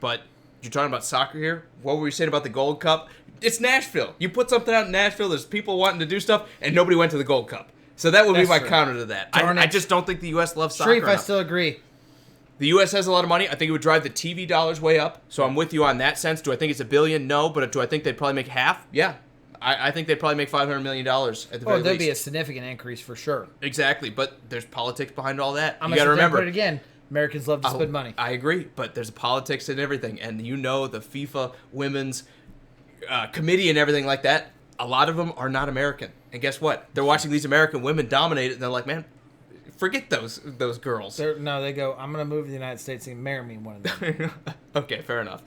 S1: but you're talking about soccer here. What were you saying about the Gold Cup? It's Nashville. You put something out in Nashville, there's people wanting to do stuff, and nobody went to the Gold Cup. So that would be my counter to that. I just don't think the U.S. loves soccer enough.
S2: I still agree.
S1: The U.S. has a lot of money. I think it would drive the TV dollars way up. So I'm with you on that sense. Do I think it's $1 billion? No. But do I think they'd probably make half? Yeah. I think they'd probably make $500 million at the very least.
S2: Oh, there'd be a significant increase for sure.
S1: Exactly. But there's politics behind all that.
S2: I'm
S1: you got to remember.
S2: Put it again. Americans love to spend money.
S1: I agree. But there's politics and everything. And the FIFA women's committee and everything like that, a lot of them are not American. And guess what? They're watching these American women dominate it, and they're like, man, forget those girls.
S2: They go, I'm going to move to the United States and marry me one of them.
S1: Okay, fair enough.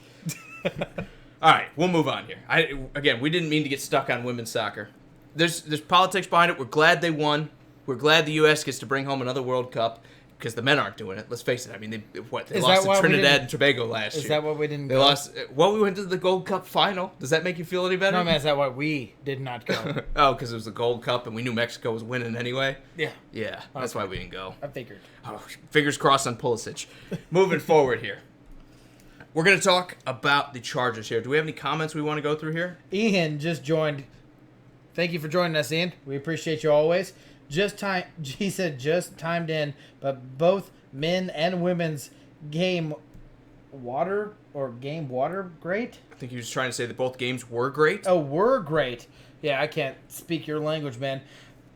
S1: All right, we'll move on here. Again, we didn't mean to get stuck on women's soccer. There's politics behind it. We're glad they won. We're glad the U.S. gets to bring home another World Cup because the men aren't doing it. Let's face it. I mean, they lost to Trinidad and Tobago last year.
S2: Is that why we didn't go?
S1: They lost. Well, we went to the Gold Cup final. Does that make you feel any better?
S2: No, man, is that why we did not go?
S1: Oh, because it was the Gold Cup and we knew Mexico was winning anyway?
S2: Yeah.
S1: Yeah, that's why we didn't go.
S2: I figured.
S1: Oh, fingers crossed on Pulisic. Moving forward here. We're going to talk about the Chargers here. Do we have any comments we want to go through here?
S2: Ian just joined. Thank you for joining us, Ian. We appreciate you always. He said just timed in, but both men and women's game water great?
S1: I think he was trying to say that both games were great.
S2: Oh, were great. Yeah, I can't speak your language, man.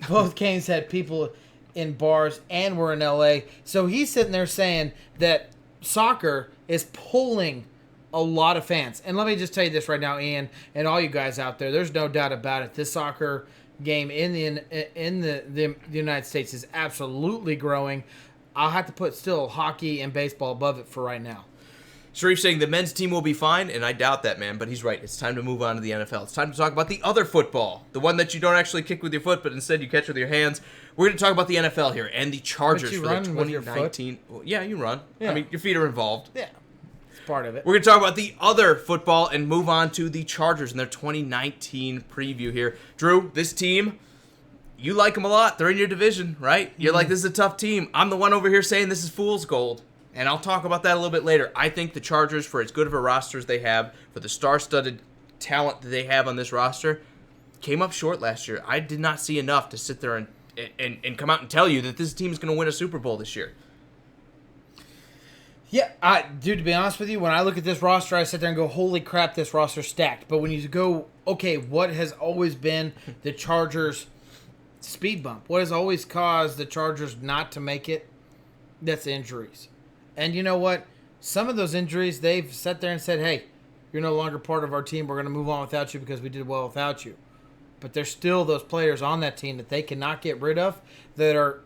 S2: Both games had people in bars and were in LA. So he's sitting there saying that soccer is pulling a lot of fans. And let me just tell you this right now, Ian, and all you guys out there, there's no doubt about it. This soccer game in the United States is absolutely growing. I'll have to put still hockey and baseball above it for right now.
S1: Sharif saying the men's team will be fine, and I doubt that, man, but he's right. It's time to move on to the NFL. It's time to talk about the other football, the one that you don't actually kick with your foot, but instead you catch with your hands. We're going to talk about the NFL here and the Chargers for the 2019. Well, yeah, you run. Yeah. I mean, your feet are involved.
S2: Yeah, it's part of it.
S1: We're going to talk about the other football and move on to the Chargers and their 2019 preview here. Drew, this team, you like them a lot. They're in your division, right? You're like, this is a tough team. I'm the one over here saying this is fool's gold. And I'll talk about that a little bit later. I think the Chargers, for as good of a roster as they have, for the star-studded talent that they have on this roster, came up short last year. I did not see enough to sit there and come out and tell you that this team is going to win a Super Bowl this year.
S2: Yeah, dude, to be honest with you, when I look at this roster, I sit there and go, holy crap, this roster's stacked. But when you go, okay, what has always been the Chargers' speed bump? What has always caused the Chargers not to make it? That's injuries. And you know what? Some of those injuries, they've sat there and said, hey, you're no longer part of our team. We're going to move on without you because we did well without you. But there's still those players on that team that they cannot get rid of that are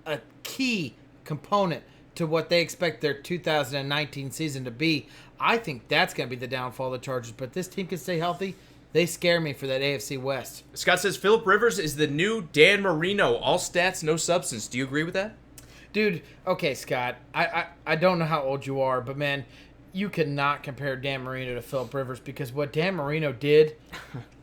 S2: a key component to what they expect their 2019 season to be. I think that's going to be the downfall of the Chargers. But this team can stay healthy. They scare me for that AFC West.
S1: Scott says Phillip Rivers is the new Dan Marino. All stats, no substance. Do you agree with that?
S2: Dude, okay, Scott, I don't know how old you are, but, man, you cannot compare Dan Marino to Phillip Rivers because what Dan Marino did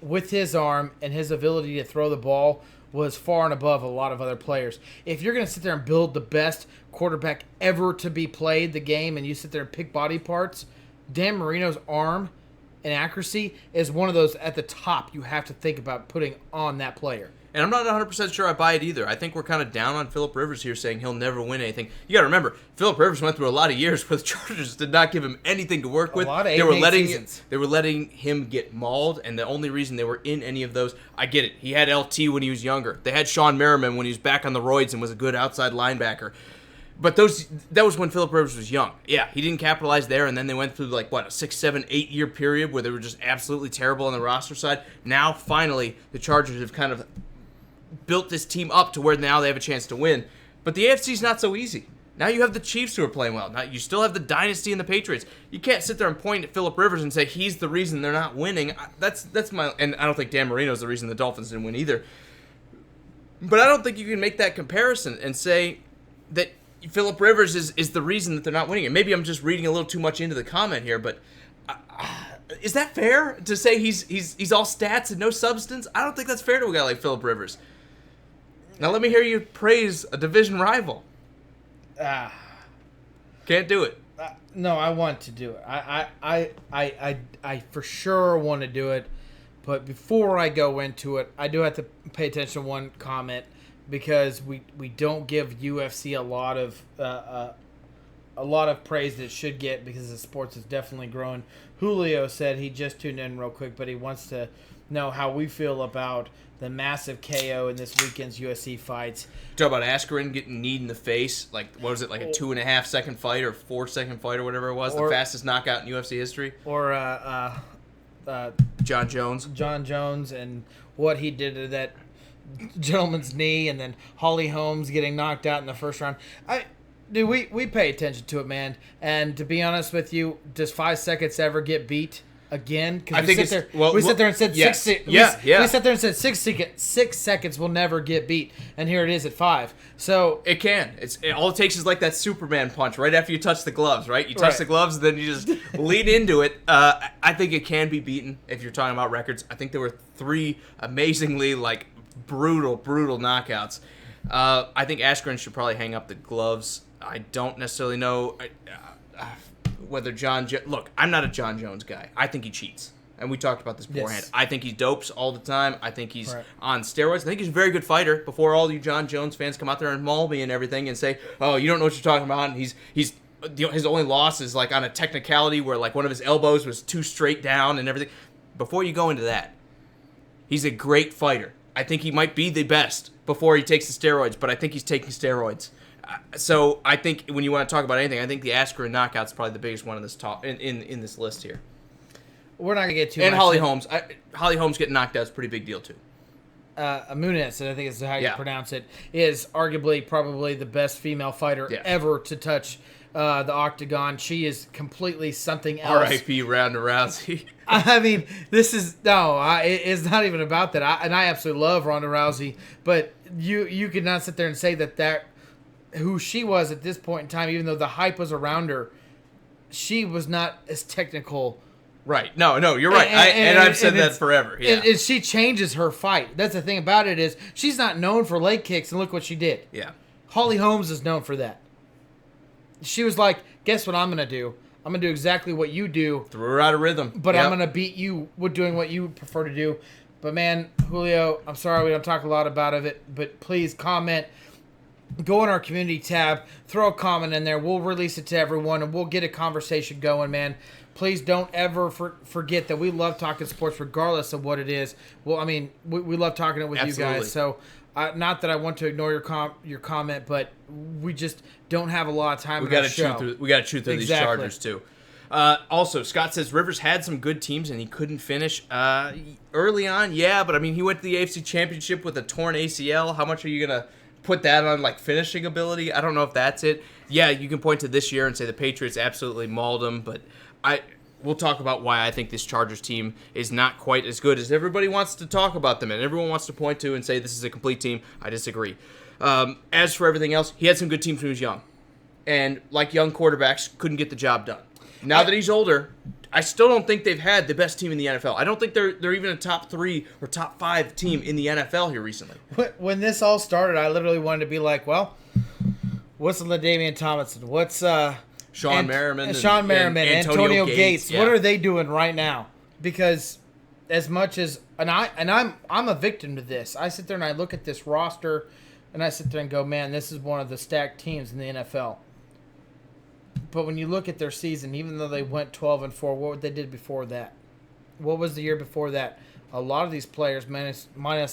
S2: with his arm and his ability to throw the ball was far and above a lot of other players. If you're going to sit there and build the best quarterback ever to be played the game and you sit there and pick body parts, Dan Marino's arm and accuracy is one of those at the top you have to think about putting on that player.
S1: And I'm not 100% sure I buy it either. I think we're kind of down on Phillip Rivers here saying he'll never win anything. You got to remember, Phillip Rivers went through a lot of years where the Chargers did not give him anything to work with.
S2: A lot of they were
S1: letting him get mauled, and the only reason they were in any of those, I get it. He had LT when he was younger. They had Sean Merriman when he was back on the roids and was a good outside linebacker. But that was when Phillip Rivers was young. Yeah, he didn't capitalize there, and then they went through a 6, 7, 8 year period where they were just absolutely terrible on the roster side. Now, finally, the Chargers have kind of built this team up to where now they have a chance to win. But the AFC's not so easy. Now you have the Chiefs who are playing well. Now you still have the dynasty and the Patriots. You can't sit there and point at Phillip Rivers and say he's the reason they're not winning. And I don't think Dan Marino's the reason the Dolphins didn't win either. But I don't think you can make that comparison and say that Phillip Rivers is the reason that they're not winning. And maybe I'm just reading a little too much into the comment here, but is that fair to say he's all stats and no substance? I don't think that's fair to a guy like Phillip Rivers. Now let me hear you praise a division rival.
S2: Ah.
S1: Can't do it.
S2: No, I want to do it. I for sure want to do it. But before I go into it, I do have to pay attention to one comment because we don't give UFC a lot of praise that it should get because the sports is definitely growing. Julio said he just tuned in real quick, but he wants to know how we feel about the massive KO in this weekend's UFC fights.
S1: Talk about Askren getting kneed in the face. Like, what was it, like a 2.5 second fight or 4 second fight or whatever it was? The fastest knockout in UFC history?
S2: Or
S1: John Jones.
S2: John Jones and what he did to that gentleman's knee, and then Holly Holmes getting knocked out in the first round. Dude, we pay attention to it, man. And to be honest with you, does 5 seconds ever get beat again? Because we sit there and said
S1: yes.
S2: 6
S1: Yeah.
S2: We sat there and said 6 seconds will never get beat, and here it is at 5. So
S1: it can. All it takes is like that Superman punch right after you touch the gloves, right? You touch the gloves, and then you just lean into it. I think it can be beaten if you're talking about records. I think there were 3 amazingly like brutal knockouts. I think Askren should probably hang up the gloves. I don't necessarily know whether look, I'm not a John Jones guy. I think he cheats. And we talked about this beforehand.
S2: Yes.
S1: I think he dopes all the time. I think he's on steroids. I think he's a very good fighter. Before all you John Jones fans come out there and maul me and everything and say, oh, you don't know what you're talking about. And he's his only loss is like on a technicality where like one of his elbows was too straight down and everything. Before you go into that, he's a great fighter. I think he might be the best before he takes the steroids, but I think he's taking steroids. So I think when you want to talk about anything, I think the Askren knockout's probably the biggest one in this top in this list here.
S2: We're not gonna get too.
S1: And
S2: much
S1: Holly Holmes, Holly Holmes getting knocked out is a pretty big deal too.
S2: Muniz, I think is how you pronounce it, is arguably probably the best female fighter ever to touch the octagon. She is completely something else.
S1: R.I.P. Ronda Rousey.
S2: I mean, this is it's not even about that. I absolutely love Ronda Rousey, but you could not sit there and say that who she was at this point in time, even though the hype was around her, she was not as technical.
S1: Right. No, you're right. I've said that forever. Yeah.
S2: And she changes her fight. That's the thing about it is she's not known for leg kicks, and look what she did.
S1: Yeah.
S2: Holly Holmes is known for that. She was like, guess what I'm going to do? I'm going to do exactly what you do.
S1: Threw her out of rhythm.
S2: But I'm going to beat you with doing what you prefer to do. But, man, Julio, I'm sorry we don't talk a lot about it, but please comment. Go in our community tab. Throw a comment in there. We'll release it to everyone, and we'll get a conversation going, man. Please don't ever forget that we love talking sports regardless of what it is. Well, I mean, we love talking it with you guys. So, not that I want to ignore your comment, but we just don't have a lot of time.
S1: We got to chew through these Chargers too. Also, Scott says Rivers had some good teams and he couldn't finish early on. Yeah, but I mean, he went to the AFC Championship with a torn ACL. How much are you gonna put that on like finishing ability? I don't know if that's it. Yeah, you can point to this year and say the Patriots absolutely mauled them, but we'll talk about why I think this Chargers team is not quite as good as everybody wants to talk about them and everyone wants to point to and say this is a complete team. I disagree. As for everything else, he had some good teams when he was young. And like young quarterbacks, couldn't get the job done. Now that he's older, I still don't think they've had the best team in the NFL. I don't think they're even a top 3 or top 5 team in the NFL here recently.
S2: When this all started, I literally wanted to be like, well, what's LaDainian Tomlinson? What's
S1: Sean Merriman,
S2: Antonio Gates.
S1: Yeah.
S2: What are they doing right now? Because as much as I'm a victim to this. I sit there and I look at this roster, and I sit there and go, man, this is one of the stacked teams in the NFL. But when you look at their season, even though they went 12-4, what they did before that? What was the year before that? A lot of these players, minus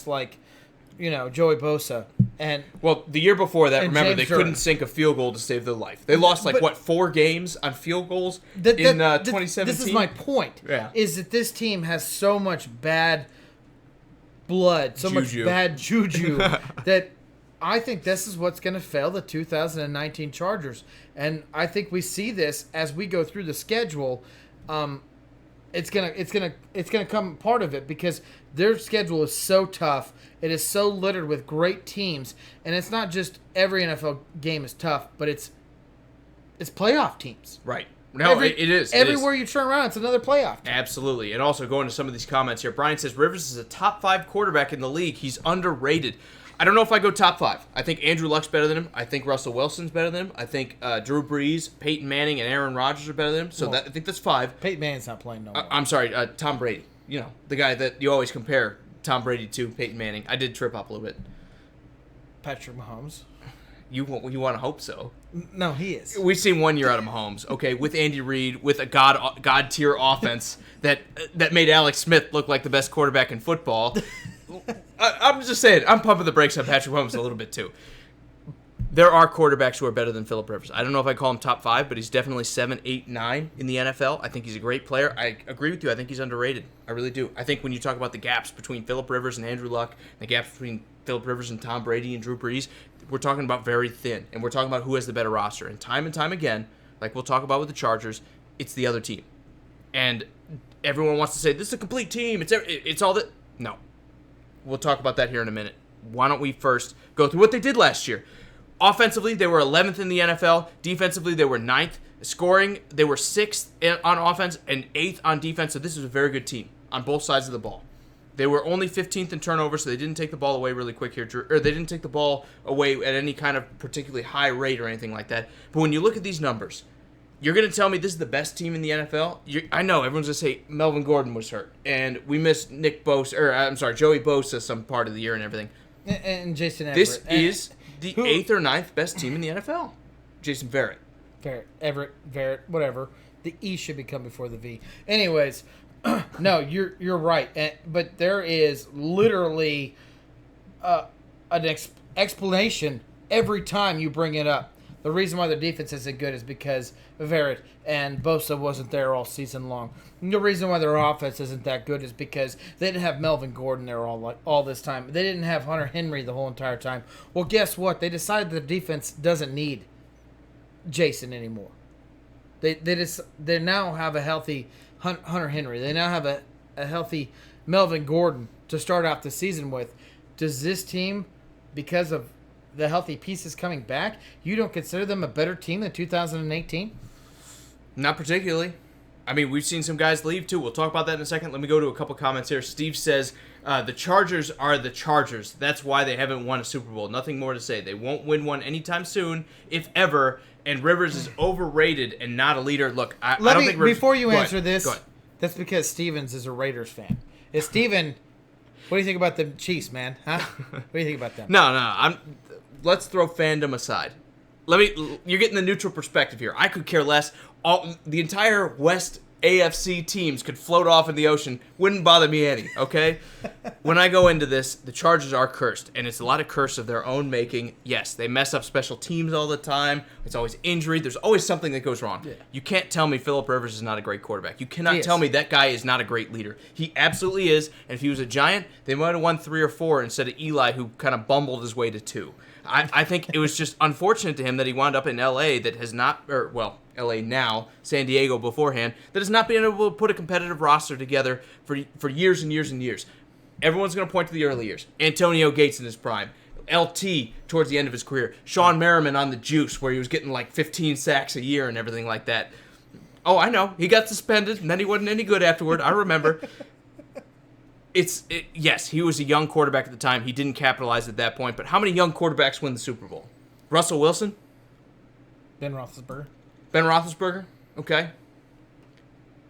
S2: like, Joey Bosa.
S1: Well, the year before that, remember,
S2: James
S1: they couldn't sink a field goal to save their life. They lost 4 games on field goals in 2017?
S2: This is my point.
S1: Yeah.
S2: Is that this team has so much bad blood, so much bad juju that I think this is what's going to fail the 2019 Chargers. And I think we see this as we go through the schedule. It's gonna come part of it because their schedule is so tough. It is so littered with great teams, and it's not just every NFL game is tough, but it's playoff teams.
S1: Right. No, it is.
S2: Everywhere you turn around, it's another playoff team.
S1: Absolutely. And also going to some of these comments here, Brian says Rivers is a top 5 quarterback in the league. He's underrated. I don't know if I go top 5. I think Andrew Luck's better than him. I think Russell Wilson's better than him. I think Drew Brees, Peyton Manning, and Aaron Rodgers are better than him. So I think that's 5.
S2: Peyton Manning's not playing no more.
S1: I'm sorry, Tom Brady. You know, the guy that you always compare Tom Brady to, Peyton Manning. I did trip up a little bit.
S2: Patrick Mahomes.
S1: You want to hope so.
S2: No, he is.
S1: We've seen 1 year out of Mahomes, okay, with Andy Reid, with a god tier offense that made Alex Smith look like the best quarterback in football. I'm just saying, I'm pumping the brakes on Patrick Mahomes a little bit too. There are quarterbacks who are better than Phillip Rivers. I don't know if I call him top 5, but he's definitely 7, 8, 9 in the NFL. I think he's a great player. I agree with you. I think he's underrated. I really do. I think when you talk about the gaps between Phillip Rivers and Andrew Luck, the gaps between Phillip Rivers and Tom Brady and Drew Brees, we're talking about very thin, and we're talking about who has the better roster. And time again, like we'll talk about with the Chargers, it's the other team. And everyone wants to say, this is a complete team. It's all that. No. We'll talk about that here in a minute. Why don't we first go through what they did last year? Offensively, they were 11th in the NFL. Defensively, they were 9th. Scoring, they were 6th on offense and 8th on defense. So this was a very good team on both sides of the ball. They were only 15th in turnovers, so they didn't take the ball away really quick here. Or they didn't take the ball away at any kind of particularly high rate or anything like that. But when you look at these numbers, you're going to tell me this is the best team in the NFL? I know, everyone's going to say Melvin Gordon was hurt, and we missed Joey Bosa some part of the year and everything.
S2: And Jason Everett.
S1: This is the 8th or 9th best team in the NFL. Jason Verrett.
S2: Verrett, whatever. The E should be come before the V. Anyways, no, you're right. But there is literally an explanation every time you bring it up. The reason why their defense isn't good is because Verrett and Bosa wasn't there all season long. And the reason why their offense isn't that good is because they didn't have Melvin Gordon there all this time. They didn't have Hunter Henry the whole entire time. Well, guess what? They decided the defense doesn't need Jason anymore. They now have a healthy Hunter Henry. They now have a healthy Melvin Gordon to start off the season with. Does this team, because of the healthy pieces coming back, you don't consider them a better team than 2018?
S1: Not particularly. I mean, we've seen some guys leave too. We'll talk about that in a second. Let me go to a couple comments here. Steve says, the Chargers are the Chargers. That's why they haven't won a Super Bowl. Nothing more to say. They won't win one anytime soon, if ever. And Rivers is overrated and not a leader. Look, I don't think Rivers...
S2: Before you answer this, that's because Stevens is a Raiders fan. Is Steven, what do you think about the Chiefs, man? Huh? What do you think about them?
S1: No. Let's throw fandom aside. You're getting the neutral perspective here. I could care less. The entire West AFC teams could float off in the ocean. Wouldn't bother me any, okay? When I go into this, the Chargers are cursed, and it's a lot of curse of their own making. Yes, they mess up special teams all the time. It's always injury. There's always something that goes wrong. Yeah. You can't tell me Phillip Rivers is not a great quarterback. You cannot tell me that guy is not a great leader. He absolutely is, and if he was a Giant, they might have won 3 or 4 instead of Eli, who kind of bumbled his way to 2. I think it was just unfortunate to him that he wound up in L.A. that has not, L.A. now, San Diego beforehand, that has not been able to put a competitive roster together for years and years and years. Everyone's going to point to the early years. Antonio Gates in his prime. LT towards the end of his career. Sean Merriman on the juice where he was getting like 15 sacks a year and everything like that. Oh, I know. He got suspended and then he wasn't any good afterward. I remember. Yes, he was a young quarterback at the time. He didn't capitalize at that point. But how many young quarterbacks win the Super Bowl? Russell Wilson?
S2: Ben Roethlisberger.
S1: Okay.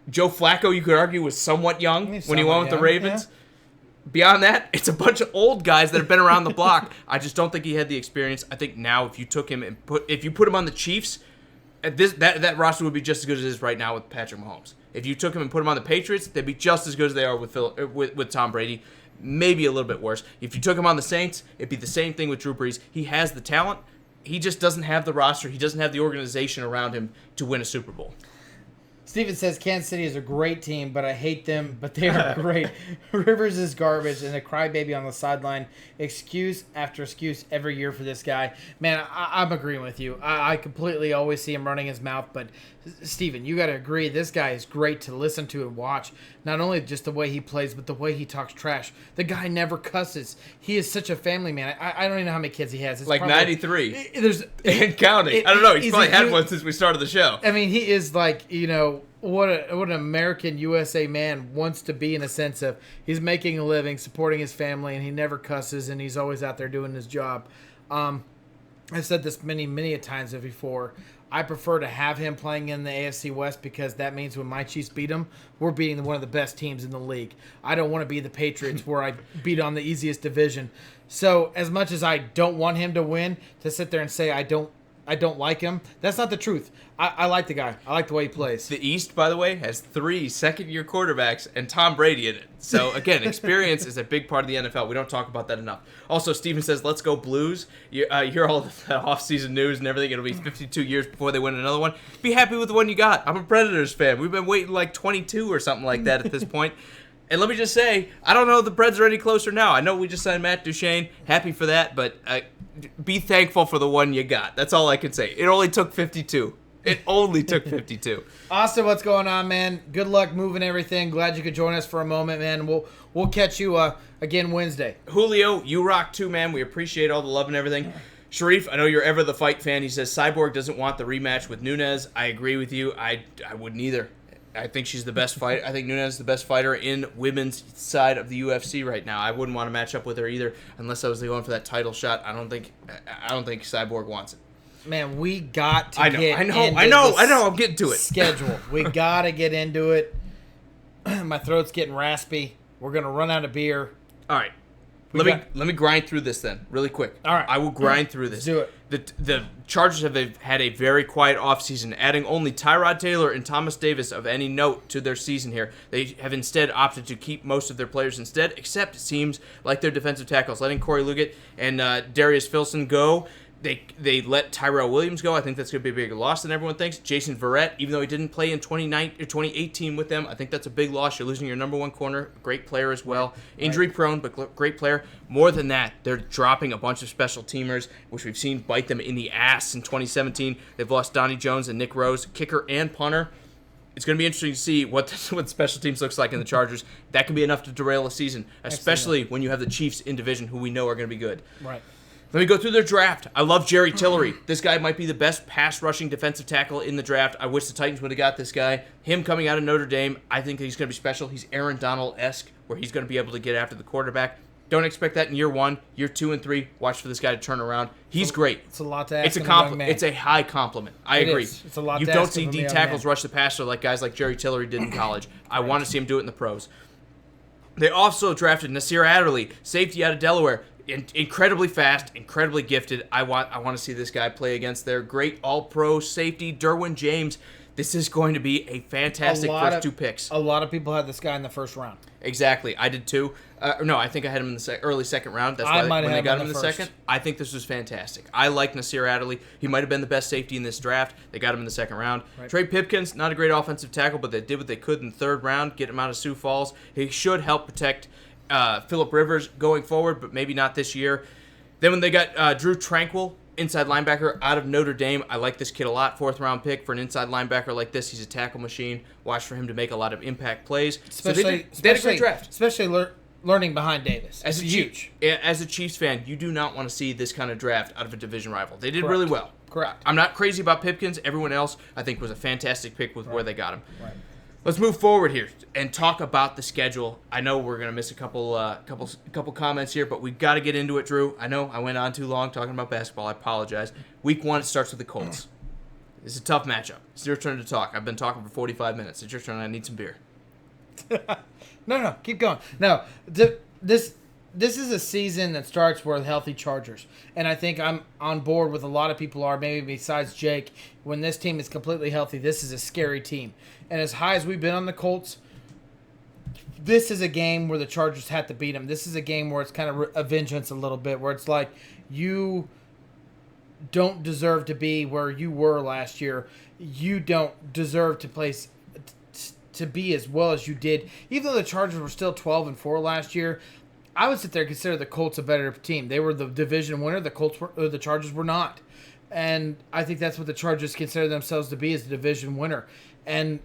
S1: Joe Flacco, you could argue, was somewhat young when he went with the Ravens. Yeah. Beyond that, it's a bunch of old guys that have been around the block. I just don't think he had the experience. I think now if you took him and put him on the Chiefs, that roster would be just as good as it is right now with Patrick Mahomes. If you took him and put him on the Patriots, they'd be just as good as they are with Tom Brady, maybe a little bit worse. If you took him on the Saints, it'd be the same thing with Drew Brees. He has the talent. He just doesn't have the roster. He doesn't have the organization around him to win a Super Bowl.
S2: Steven says Kansas City is a great team, but I hate them, but they are great. Rivers is garbage and a crybaby on the sideline. Excuse after excuse every year for this guy. Man, I'm agreeing with you. I completely always see him running his mouth, but Steven, you got to agree, this guy is great to listen to and watch. Not only just the way he plays, but the way he talks trash. The guy never cusses. He is such a family man. I don't even know how many kids he has. It's
S1: like
S2: probably,
S1: 93. And counting. I don't know. He's probably had one since we started the show.
S2: I mean, he is like, what an American USA man wants to be, in a sense of he's making a living, supporting his family, and he never cusses, and he's always out there doing his job. I've said this many a times before. I prefer to have him playing in the AFC West because that means when my Chiefs beat them, we're beating one of the best teams in the league. I don't want to be the Patriots where I beat on the easiest division. So as much as I don't want him to win, to sit there and say I don't like him, that's not the truth. I like the guy. I like the way he plays.
S1: The East, by the way, has 3 second-year quarterbacks and Tom Brady in it. So, again, experience is a big part of the NFL. We don't talk about that enough. Also, Steven says, let's go Blues. You hear all the off-season news and everything. It'll be 52 years before they win another one. Be happy with the one you got. I'm a Predators fan. We've been waiting like 22 or something like that at this point. And let me just say, I don't know if the Preds are any closer now. I know we just signed Matt Duchene. Happy for that, but be thankful for the one you got. That's all I can say. It only took 52. It only took 52.
S2: Austin, what's going on, man? Good luck moving everything. Glad you could join us for a moment, man. We'll catch you again Wednesday.
S1: Julio, you rock too, man. We appreciate all the love and everything. Sharif, I know you're ever the fight fan. He says Cyborg doesn't want the rematch with Nunes. I agree with you. I wouldn't either. I think she's the best fighter. I think Nunes is the best fighter in women's side of the UFC right now. I wouldn't want to match up with her either unless I was going for that title shot. I don't think Cyborg wants it.
S2: Man, we got to
S1: I know. I'm getting to it.
S2: Schedule. We got to get into it. My throat's getting raspy. We're going to run out of beer.
S1: All right. Let me grind through this then, really quick.
S2: All right.
S1: I will grind through this.
S2: Let's do
S1: it. The Chargers have had a very quiet offseason, adding only Tyrod Taylor and Thomas Davis of any note to their season here. They have instead opted to keep most of their players instead, except it seems like their defensive tackles, letting Corey Liuget and Darius Filson go. They let Tyrell Williams go. I think that's going to be a bigger loss than everyone thinks. Jason Verrett, even though he didn't play in 2018 with them, I think that's a big loss. You're losing your number one corner, great player as well. Injury prone, but great player. More than that, they're dropping a bunch of special teamers, which we've seen bite them in the ass in 2017. They've lost Donnie Jones and Nick Rose, kicker and punter. It's going to be interesting to see what special teams looks like in the Chargers. That can be enough to derail a season, especially when you have the Chiefs in division, who we know are going to be good.
S2: Right.
S1: Let me go through their draft. I love Jerry Tillery. This guy might be the best pass-rushing defensive tackle in the draft. I wish the Titans would have got this guy. Him coming out of Notre Dame, I think he's going to be special. He's Aaron Donald-esque, where he's going to be able to get after the quarterback. Don't expect that in year 1. Year 2 and 3, watch for this guy to turn around. He's great.
S2: It's a lot to ask.
S1: It's a high compliment. I agree.
S2: It's a lot.
S1: You don't see D tackles rush the passer like guys like Jerry Tillery did in college. I want to see him do it in the pros. They also drafted Nasir Adderley, safety out of Delaware. Incredibly fast, incredibly gifted. I want to see this guy play against their great all-pro safety, Derwin James. This is going to be a fantastic first 2 picks.
S2: A lot of people had this guy in the first round.
S1: Exactly. I did too. No, I think I had him in the early second round. That's why when they got him in the second. I think this was fantastic. I like Nasir Adderley. He might have been the best safety in this draft. They got him in the second round. Right. Trey Pipkins, not a great offensive tackle, but they did what they could in the third round, get him out of Sioux Falls. He should help protect Phillip Rivers going forward, but maybe not this year. Then when they got Drew Tranquil, inside linebacker out of Notre Dame, I like this kid a lot. 4th round pick for an inside linebacker like this. He's a tackle machine. Watch for him to make a lot of impact plays.
S2: Especially,
S1: so they had a great draft.
S2: Especially learning behind Davis.
S1: As a Chiefs fan, you do not want to see this kind of draft out of a division rival. They did really well.
S2: Correct.
S1: I'm not crazy about Pipkins. Everyone else, I think, was a fantastic pick with where they got him.
S2: Right.
S1: Let's move forward here and talk about the schedule. I know we're gonna miss a couple comments here, but we've got to get into it, Drew. I know I went on too long talking about basketball. I apologize. Week 1 starts with the Colts. It's a tough matchup. It's your turn to talk. I've been talking for 45 minutes. It's your turn. I need some beer.
S2: No, keep going. No, this is a season that starts with healthy Chargers, and I think I'm on board with a lot of people are, maybe besides Jake. When this team is completely healthy, this is a scary team. And as high as we've been on the Colts, this is a game where the Chargers had to beat them. This is a game where it's kind of a vengeance a little bit, where it's like you don't deserve to be where you were last year. You don't deserve to place to be as well as you did. Even though the Chargers were still 12-4 last year, I would sit there and consider the Colts a better team. They were the division winner. The Chargers were not. And I think that's what the Chargers consider themselves to be, as the division winner. And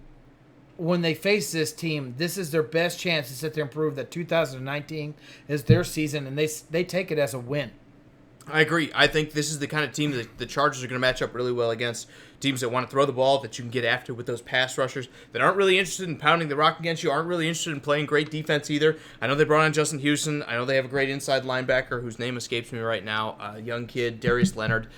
S2: when they face this team, this is their best chance to sit there and prove that 2019 is their season, and they take it as a win.
S1: I agree. I think this is the kind of team that the Chargers are going to match up really well against. Teams that want to throw the ball, that you can get after with those pass rushers, that aren't really interested in pounding the rock against you, aren't really interested in playing great defense either. I know they brought on Justin Houston. I know they have a great inside linebacker whose name escapes me right now, a young kid, Darius Leonard.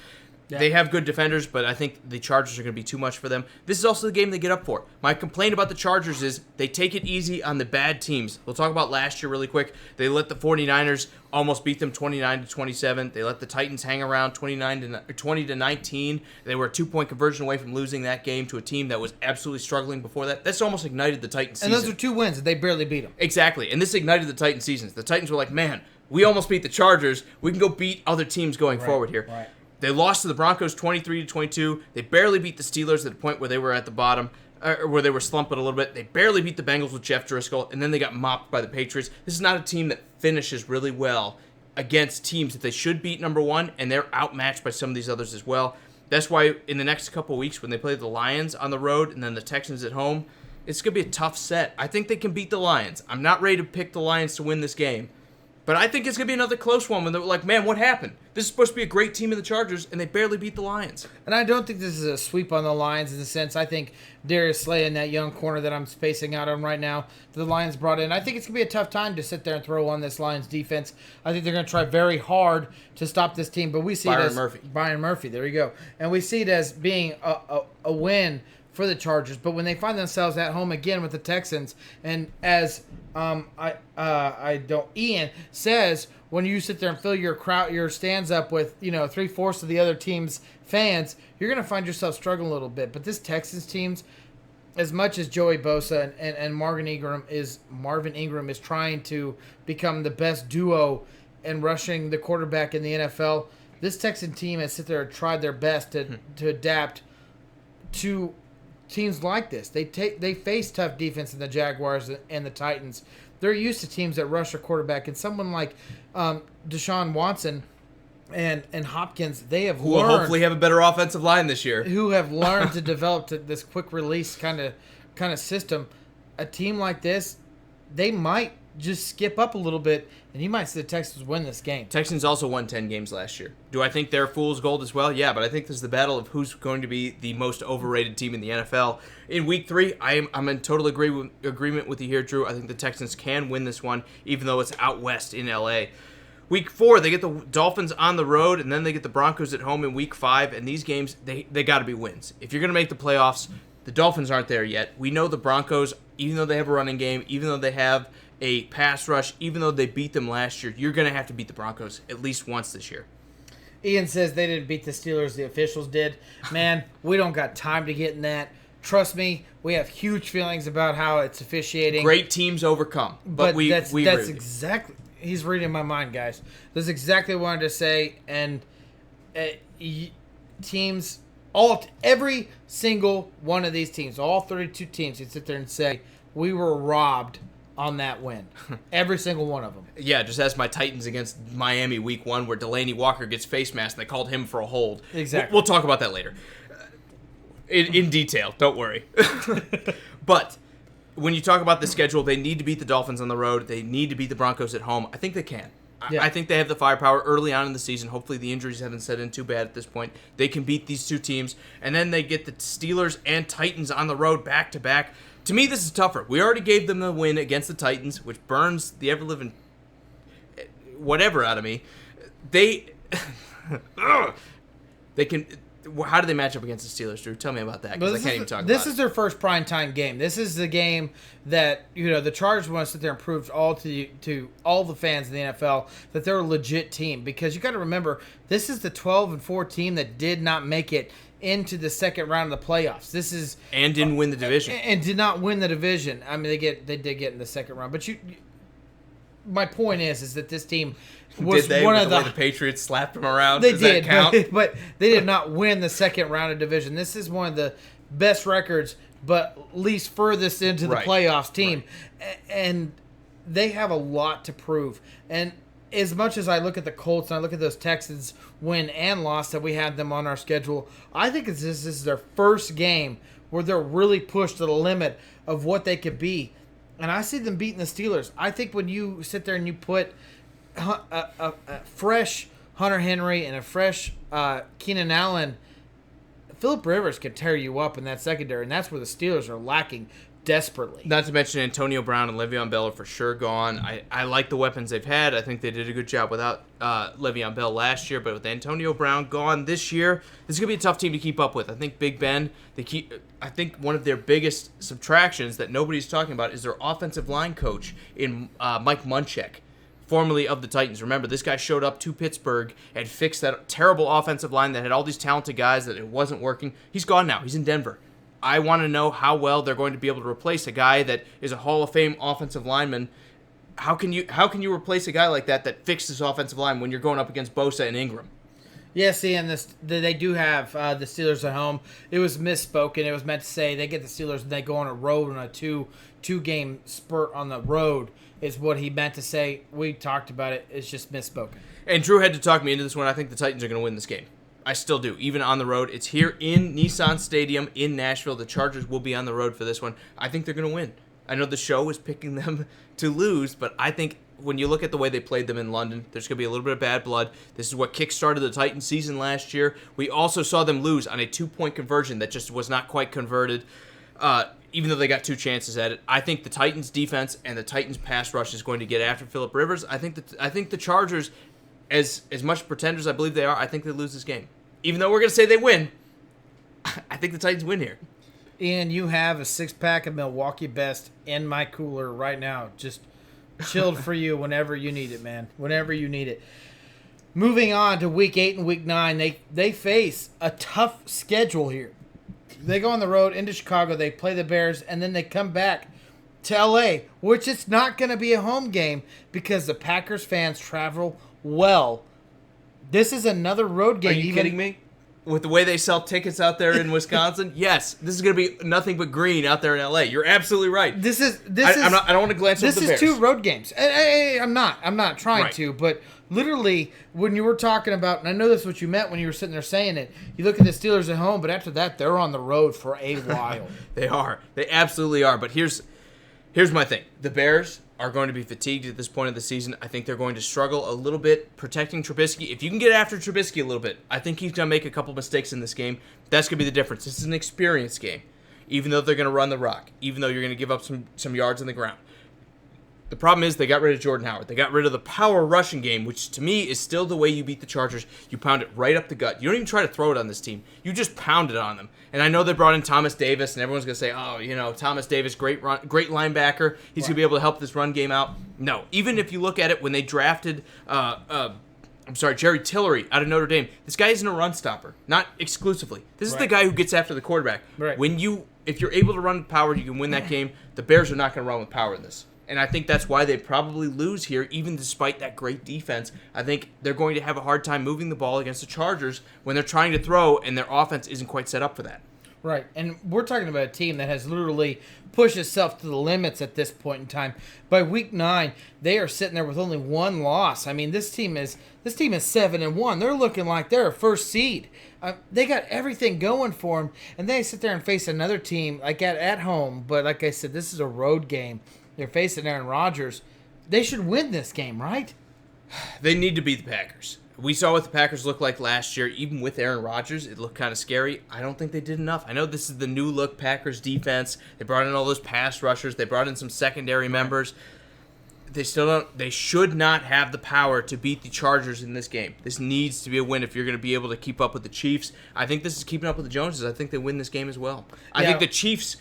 S1: Yeah. They have good defenders, but I think the Chargers are going to be too much for them. This is also the game they get up for. My complaint about the Chargers is they take it easy on the bad teams. We'll talk about last year really quick. They let the 49ers almost beat them 29-27. They let the Titans hang around 20-19. They were a 2-point conversion away from losing that game to a team that was absolutely struggling before that. That's almost ignited the Titans season.
S2: And those are 2 wins. They barely beat them.
S1: Exactly. And this ignited the Titans seasons. The Titans were like, man, we almost beat the Chargers. We can go beat other teams going forward here.
S2: Right.
S1: They lost to the Broncos 23-22. They barely beat the Steelers at the point where they were at the bottom, or where they were slumping a little bit. They barely beat the Bengals with Jeff Driscoll, and then they got mopped by the Patriots. This is not a team that finishes really well against teams that they should beat, number one, and they're outmatched by some of these others as well. That's why in the next couple of weeks when they play the Lions on the road and then the Texans at home, it's going to be a tough set. I think they can beat the Lions. I'm not ready to pick the Lions to win this game. But I think it's going to be another close one when they're like, man, what happened? This is supposed to be a great team in the Chargers, and they barely beat the Lions.
S2: And I don't think this is a sweep on the Lions in the sense. I think Darius Slay and that young corner that I'm spacing out on right now, the Lions brought in, I think it's going to be a tough time to sit there and throw on this Lions defense. I think they're going to try very hard to stop this team. But we see it as Byron Murphy, there you go. And we see it as being a win for the Chargers. But when they find themselves at home again with the Texans, and as Ian says, when you sit there and fill your stands up with 3/4 of the other team's fans, you're going to find yourself struggling a little bit. But this Texans team's, as much as Joey Bosa and Marvin Ingram is trying to become the best duo in rushing the quarterback in the NFL, this Texan team has sit there and tried their best to adapt to teams like this. They face tough defense in the Jaguars and the Titans. They're used to teams that rush a quarterback, and someone like Deshaun Watson and Hopkins, they have
S1: who will hopefully have a better offensive line this year.
S2: Who have learned to develop this quick release kind of system. A team like this, they might just skip up a little bit, and you might see the Texans win this game.
S1: Texans also won 10 games last year. Do I think they're fool's gold as well? Yeah, but I think this is the battle of who's going to be the most overrated team in the NFL. In Week 3, I'm in total agreement with you here, Drew. I think the Texans can win this one, even though it's out west in L.A. Week 4, they get the Dolphins on the road, and then they get the Broncos at home in Week 5. And these games, they got to be wins. If you're going to make the playoffs, the Dolphins aren't there yet. We know the Broncos, even though they have a running game, even though they have a pass rush, even though they beat them last year, you're going to have to beat the Broncos at least once this year.
S2: Ian says they didn't beat the Steelers, the officials did. Man, we don't got time to get in that. Trust me, we have huge feelings about how it's officiating.
S1: Great teams overcome, but that's
S2: exactly. He's reading my mind, guys. That's exactly what I wanted to say. And teams, every single one of these teams, all 32 teams, you sit there and say we were robbed on that win. Every single one of them.
S1: Yeah, just as my Titans against Miami Week 1 where Delaney Walker gets face masked and they called him for a hold.
S2: Exactly.
S1: We'll talk about that later. In detail, don't worry. But when you talk about the schedule, they need to beat the Dolphins on the road. They need to beat the Broncos at home. I think they can. Yeah. I think they have the firepower early on in the season. Hopefully the injuries haven't set in too bad at this point. They can beat these two teams. And then they get the Steelers and Titans on the road back-to-back. To me, this is tougher. We already gave them the win against the Titans, which burns the ever-living whatever out of me. They can. How do they match up against the Steelers, Drew? Tell me about that, because I can't even talk about it.
S2: This is their first primetime game. This is the game that the Chargers want to sit there and prove to all the fans in the NFL that they're a legit team. Because you got to remember, this is the 12-4 team that did not make it into the second round of the playoffs.
S1: And didn't win the division.
S2: And did not win the division. I mean, they did get in the second round. But my point is that this team was one of the way
S1: the Patriots slapped them around.
S2: They
S1: Does
S2: did,
S1: that count?
S2: but they did not win the second round of division. This is one of the best records, but least furthest into the playoffs team, and they have a lot to prove. And as much as I look at the Colts and I look at those Texans win and loss that we had them on our schedule, I think this is their first game where they're really pushed to the limit of what they could be. And I see them beating the Steelers. I think when you sit there and you put a fresh Hunter Henry and a fresh Keenan Allen, Phillip Rivers could tear you up in that secondary, and that's where the Steelers are lacking desperately.
S1: Not to mention Antonio Brown and Le'Veon Bell are for sure gone. I like the weapons they've had. I think they did a good job without Le'Veon Bell last year, but with Antonio Brown gone this year, this is going to be a tough team to keep up with. I think Big Ben, I think one of their biggest subtractions that nobody's talking about is their offensive line coach in Mike Munchak, formerly of the Titans. Remember, this guy showed up to Pittsburgh and fixed that terrible offensive line that had all these talented guys that it wasn't working. He's gone now. He's in Denver. I want to know how well they're going to be able to replace a guy that is a Hall of Fame offensive lineman. How can you replace a guy like that fixes offensive line when you're going up against Bosa and Ingram?
S2: Yeah, see, and they do have the Steelers at home. It was misspoken. It was meant to say they get the Steelers and they go on a road on a two-game spurt on the road is what he meant to say. We talked about it. It's just misspoken.
S1: And Drew had to talk me into this one. I think the Titans are going to win this game. I still do, even on the road. It's here in Nissan Stadium in Nashville. The Chargers will be on the road for this one. I think they're going to win. I know the show is picking them to lose, but I think when you look at the way they played them in London, there's going to be a little bit of bad blood. This is what kickstarted the Titans season last year. We also saw them lose on a 2-point conversion that just was not quite converted, even though they got 2 chances at it. I think the Titans defense and the Titans pass rush is going to get after Phillip Rivers. I think the Chargers, as much pretenders I believe they are, I think they lose this game. Even though we're going to say they win, I think the Titans win here.
S2: Ian, you have a 6-pack of Milwaukee Best in my cooler right now. Just chilled for you whenever you need it, man. Whenever you need it. Moving on to Week 8 and Week 9, they face a tough schedule here. They go on the road into Chicago, they play the Bears, and then they come back to L.A., which it's not going to be a home game because the Packers fans travel well. This is another road game.
S1: Are you kidding me? With the way they sell tickets out there in Wisconsin, yes, this is going to be nothing but green out there in LA. You're absolutely right.
S2: I
S1: don't want to glance over the Bears.
S2: This is 2 road games. I'm not trying to, but literally when you were talking about, and I know this is what you meant when you were sitting there saying it, you look at the Steelers at home, but after that they're on the road for a while.
S1: They are. They absolutely are. But here's my thing. The Bears are going to be fatigued at this point of the season. I think they're going to struggle a little bit protecting Trubisky. If you can get after Trubisky a little bit, I think he's going to make a couple mistakes in this game. That's going to be the difference. This is an experience game. Even though they're going to run the rock, even though you're going to give up some yards on the ground. The problem is they got rid of Jordan Howard. They got rid of the power rushing game, which to me is still the way you beat the Chargers. You pound it right up the gut. You don't even try to throw it on this team. You just pound it on them. And I know they brought in Thomas Davis, and everyone's going to say, oh, Thomas Davis, great linebacker. He's going to be able to help this run game out. No. Even if you look at it when they drafted Jerry Tillery out of Notre Dame, this guy isn't a run stopper. Not exclusively. This is the guy who gets after the quarterback.
S2: Right.
S1: If you're able to run with power, you can win that game. The Bears are not going to run with power in this. And I think that's why they probably lose here, even despite that great defense. I think they're going to have a hard time moving the ball against the Chargers when they're trying to throw, and their offense isn't quite set up for that.
S2: Right, and we're talking about a team that has literally pushed itself to the limits at this point in time. By Week 9, they are sitting there with only 1 loss. I mean, this team is 7-1. They're looking like they're a first seed. They got everything going for them, and they sit there and face another team like at home. But like I said, this is a road game. They're facing Aaron Rodgers. They should win this game, right?
S1: They need to beat the Packers. We saw what the Packers looked like last year. Even with Aaron Rodgers, it looked kind of scary. I don't think they did enough. I know this is the new look Packers defense. They brought in all those pass rushers. They brought in some secondary members. They should not have the power to beat the Chargers in this game. This needs to be a win if you're going to be able to keep up with the Chiefs. I think this is keeping up with the Joneses. I think they win this game as well. I think the Chiefs,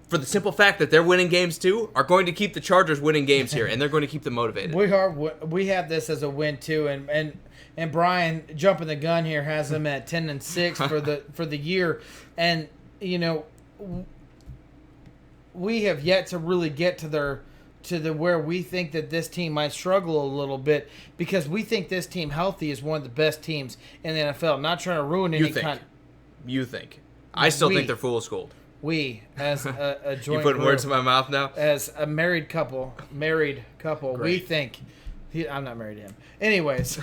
S1: for the simple fact that they're winning games too, are going to keep the Chargers winning games here, and they're going to keep them motivated.
S2: We have this as a win too, and Brian, jumping the gun here, has them at 10-6 for the year, and we have yet to really get to where we think that this team might struggle a little bit, because we think this team healthy is one of the best teams in the NFL. Not trying to ruin any kind.
S1: You think? I still think they're fool's gold.
S2: We, as a joint
S1: You putting words in my mouth now?
S2: As a married couple, we think. I'm not married to him. Anyways,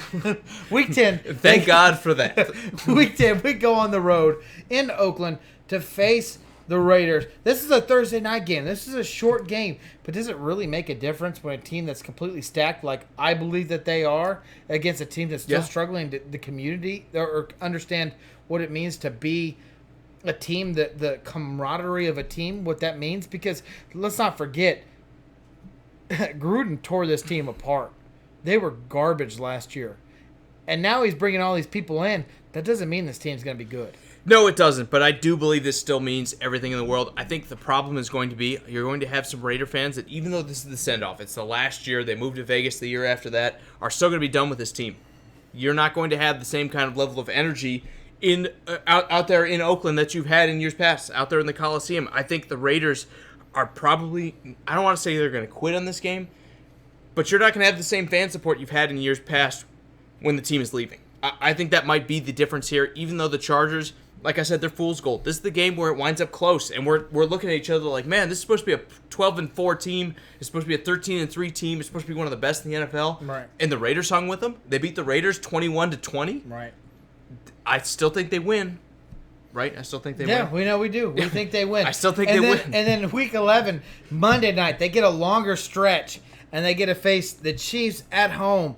S2: Week 10.
S1: Thank God for that.
S2: Week 10, we go on the road in Oakland to face the Raiders. This is a Thursday night game. This is a short game. But does it really make a difference when a team that's completely stacked, like I believe that they are, against a team that's still struggling to the community or understand what it means to be a team, the camaraderie of a team, what that means? Because let's not forget, Gruden tore this team apart. They were garbage last year. And now he's bringing all these people in. That doesn't mean this team's going to be good.
S1: No, it doesn't, but I do believe this still means everything in the world. I think the problem is going to be you're going to have some Raider fans that, even though this is the send-off, it's the last year, they moved to Vegas the year after that, are still going to be done with this team. You're not going to have the same kind of level of energy in out there in Oakland that you've had in years past, out there in the Coliseum. I think the Raiders are probably, I don't want to say they're going to quit on this game, but you're not going to have the same fan support you've had in years past when the team is leaving. I think that might be the difference here, even though the Chargers, like I said, they're fool's gold. This is the game where it winds up close, and we're looking at each other like, man, this is supposed to be a 12-4 team. It's supposed to be a 13-3 team. It's supposed to be one of the best in the NFL.
S2: Right.
S1: And the Raiders hung with them. They beat the Raiders 21-20.
S2: Right.
S1: I still think they win. Right? I still think they win.
S2: Yeah, we know we do. We think they win.
S1: I still think
S2: and
S1: they
S2: then,
S1: win.
S2: And then week 11, Monday night, they get a longer stretch, and they get to face the Chiefs at home.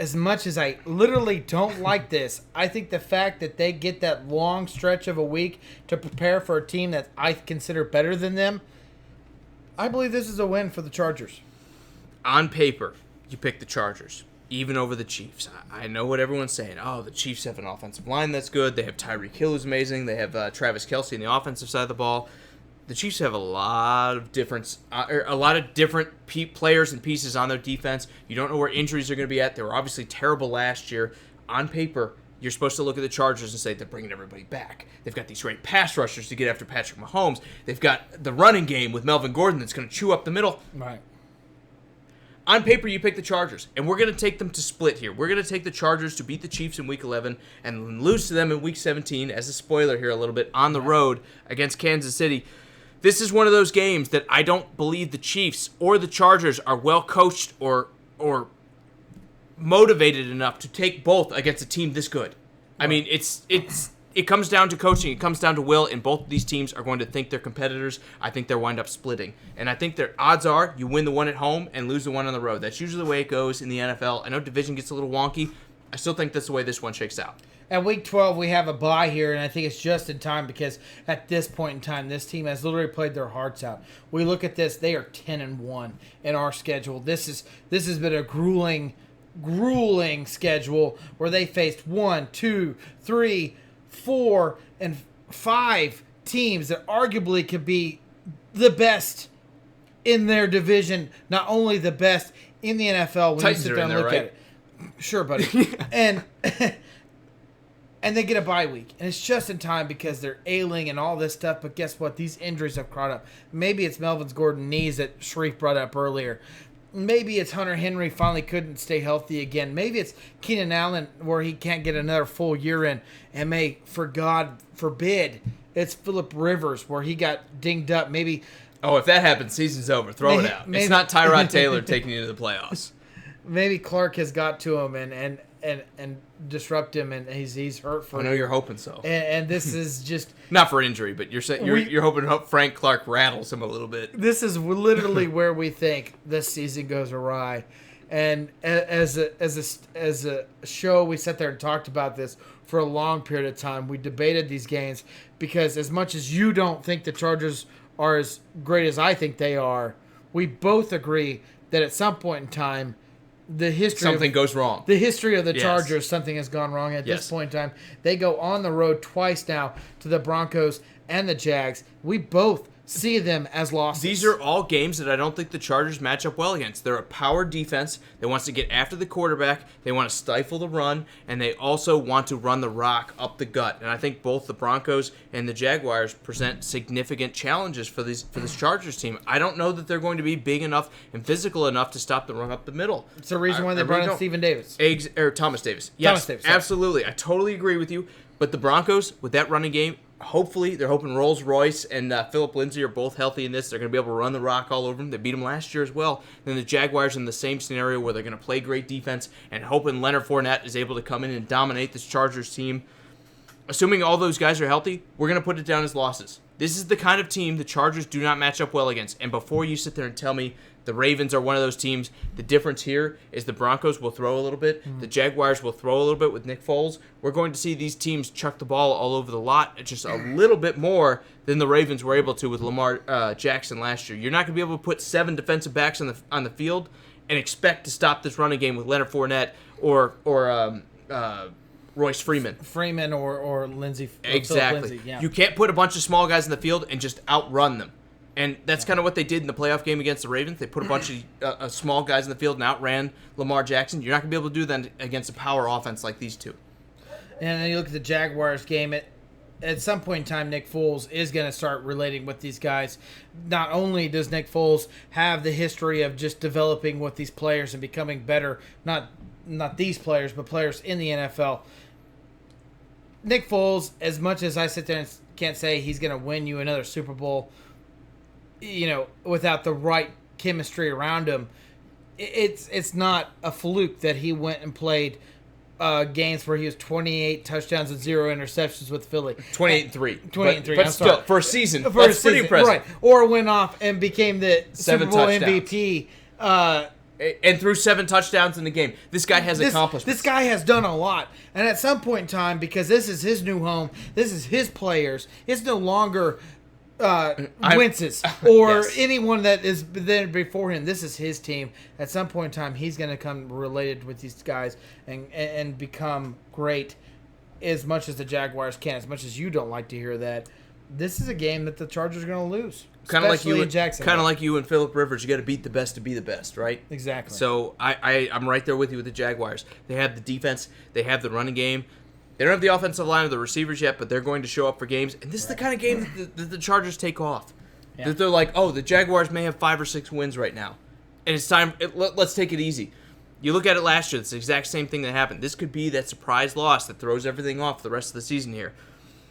S2: As much as I literally don't like this, I think the fact that they get that long stretch of a week to prepare for a team that I consider better than them, I believe this is a win for the Chargers.
S1: On paper, you pick the Chargers, even over the Chiefs. I know what everyone's saying. Oh, the Chiefs have an offensive line that's good. They have Tyreek Hill, who's amazing. They have Travis Kelce on the offensive side of the ball. The Chiefs have a lot of different players and pieces on their defense. You don't know where injuries are going to be at. They were obviously terrible last year. On paper, you're supposed to look at the Chargers and say they're bringing everybody back. They've got these great pass rushers to get after Patrick Mahomes. They've got the running game with Melvin Gordon that's going to chew up the middle.
S2: Right.
S1: On paper, you pick the Chargers, and we're going to take them to split here. We're going to take the Chargers to beat the Chiefs in Week 11 and lose to them in Week 17, as a spoiler here a little bit, on the road against Kansas City. This is one of those games that I don't believe the Chiefs or the Chargers are well coached or motivated enough to take both against a team this good. I mean, it comes down to coaching. It comes down to will, and both of these teams are going to think they're competitors. I think they'll wind up splitting. And I think their odds are you win the one at home and lose the one on the road. That's usually the way it goes in the NFL. I know division gets a little wonky. I still think that's the way this one shakes out.
S2: At week 12, we have a bye here, and I think it's just in time because at this point in time, this team has literally played their hearts out. We look at this; they are 10-1 in our schedule. This has been a grueling schedule where they faced 1, 2, 3, 4, and 5 teams that arguably could be the best in their division. Not only the best in the NFL when
S1: Titans
S2: you sit there and
S1: there,
S2: look
S1: right?
S2: at it. Sure, buddy. And they get a bye week. And it's just in time because they're ailing and all this stuff. But guess what? These injuries have caught up. Maybe it's Melvin Gordon's knees that Sharif brought up earlier. Maybe it's Hunter Henry finally couldn't stay healthy again. Maybe it's Keenan Allen where he can't get another full year in. And for God forbid, it's Phillip Rivers where he got dinged up. Maybe.
S1: Oh, if that happens, season's over. Throw it out. It's not Tyrod Taylor taking you to the playoffs.
S2: Maybe Clark has got to him and disrupt him, and he's hurt for.
S1: I know you're hoping so.
S2: And this is just
S1: not for injury, but you're saying you're hoping Frank Clark rattles him a little bit.
S2: This is literally where we think this season goes awry, and as a show, we sat there and talked about this for a long period of time. We debated these games because as much as you don't think the Chargers are as great as I think they are, we both agree that at some point in time, something
S1: goes wrong.
S2: The history of the
S1: Yes.
S2: Chargers, something has gone wrong at
S1: Yes.
S2: this point in time. They go on the road twice now to the Broncos and the Jags. We both see them as losses.
S1: These are all games that I don't think the Chargers match up well against. They're a power defense that wants to get after the quarterback. They want to stifle the run, and they also want to run the rock up the gut. And I think both the Broncos and the Jaguars present significant challenges for this Chargers team. I don't know that they're going to be big enough and physical enough to stop the run up the middle.
S2: It's the reason why they brought in Stephen Davis.
S1: Thomas Davis. Yes,
S2: Thomas Davis, sorry.
S1: absolutely. I totally agree with you. But the Broncos, with that running game, hopefully, they're hoping Rolls-Royce and Phillip Lindsay are both healthy in this. They're going to be able to run the rock all over them. They beat them last year as well. Then the Jaguars in the same scenario where they're going to play great defense and hoping Leonard Fournette is able to come in and dominate this Chargers team. assuming all those guys are healthy, we're going to put it down as losses. This is the kind of team the Chargers do not match up well against. And before you sit there and tell me the Ravens are one of those teams, the difference here is the Broncos will throw a little bit. The Jaguars will throw a little bit with Nick Foles. We're going to see these teams chuck the ball all over the lot just a little bit more than the Ravens were able to with Lamar Jackson last year. You're not going to be able to put 7 defensive backs on the field and expect to stop this running game with Leonard Fournette or Royce Freeman.
S2: Or Lindsey.
S1: Exactly.
S2: Lindsey, yeah.
S1: You can't put a bunch of small guys in the field and just outrun them. And that's kind of what they did in the playoff game against the Ravens. They put a bunch of small guys in the field and outran Lamar Jackson. You're not going to be able to do that against a power offense like these two.
S2: And then you look at the Jaguars game. At some point in time, Nick Foles is going to start relating with these guys. Not only does Nick Foles have the history of just developing with these players and becoming better, not these players, but players in the NFL. Nick Foles, as much as I sit there and can't say he's going to win you another Super Bowl, without the right chemistry around him, it's not a fluke that he went and played games where he was 28 touchdowns and 0 interceptions with Philly.
S1: 28-3.
S2: 28-3.
S1: But still, for a season, that's pretty impressive.
S2: Right. Or went off and became the
S1: 7
S2: Super Bowl
S1: touchdowns.
S2: MVP.
S1: And threw 7 touchdowns in the game. This guy has accomplished.
S2: This guy has done a lot. And at some point in time, because this is his new home, this is his players, it's no longer Wentz's or
S1: Yes.
S2: anyone that is there before him. This is his team. At some point in time, he's going to come related with these guys and become great as much as the Jaguars can, as much as you don't like to hear that. This is a game that the Chargers are going to lose.
S1: Kind of like you,
S2: in Jacksonville.
S1: kind of like you and Phillip Rivers. You got to beat the best to be the best, right?
S2: Exactly.
S1: So I'm right there with you with the Jaguars. They have the defense. They have the running game. They don't have the offensive line or the receivers yet, but they're going to show up for games. And this is the kind of game that the Chargers take off.
S2: Yeah.
S1: That they're like, oh, the Jaguars may have 5 or 6 wins right now, and it's time. Let's take it easy. You look at it last year. It's the exact same thing that happened. This could be that surprise loss that throws everything off the rest of the season here.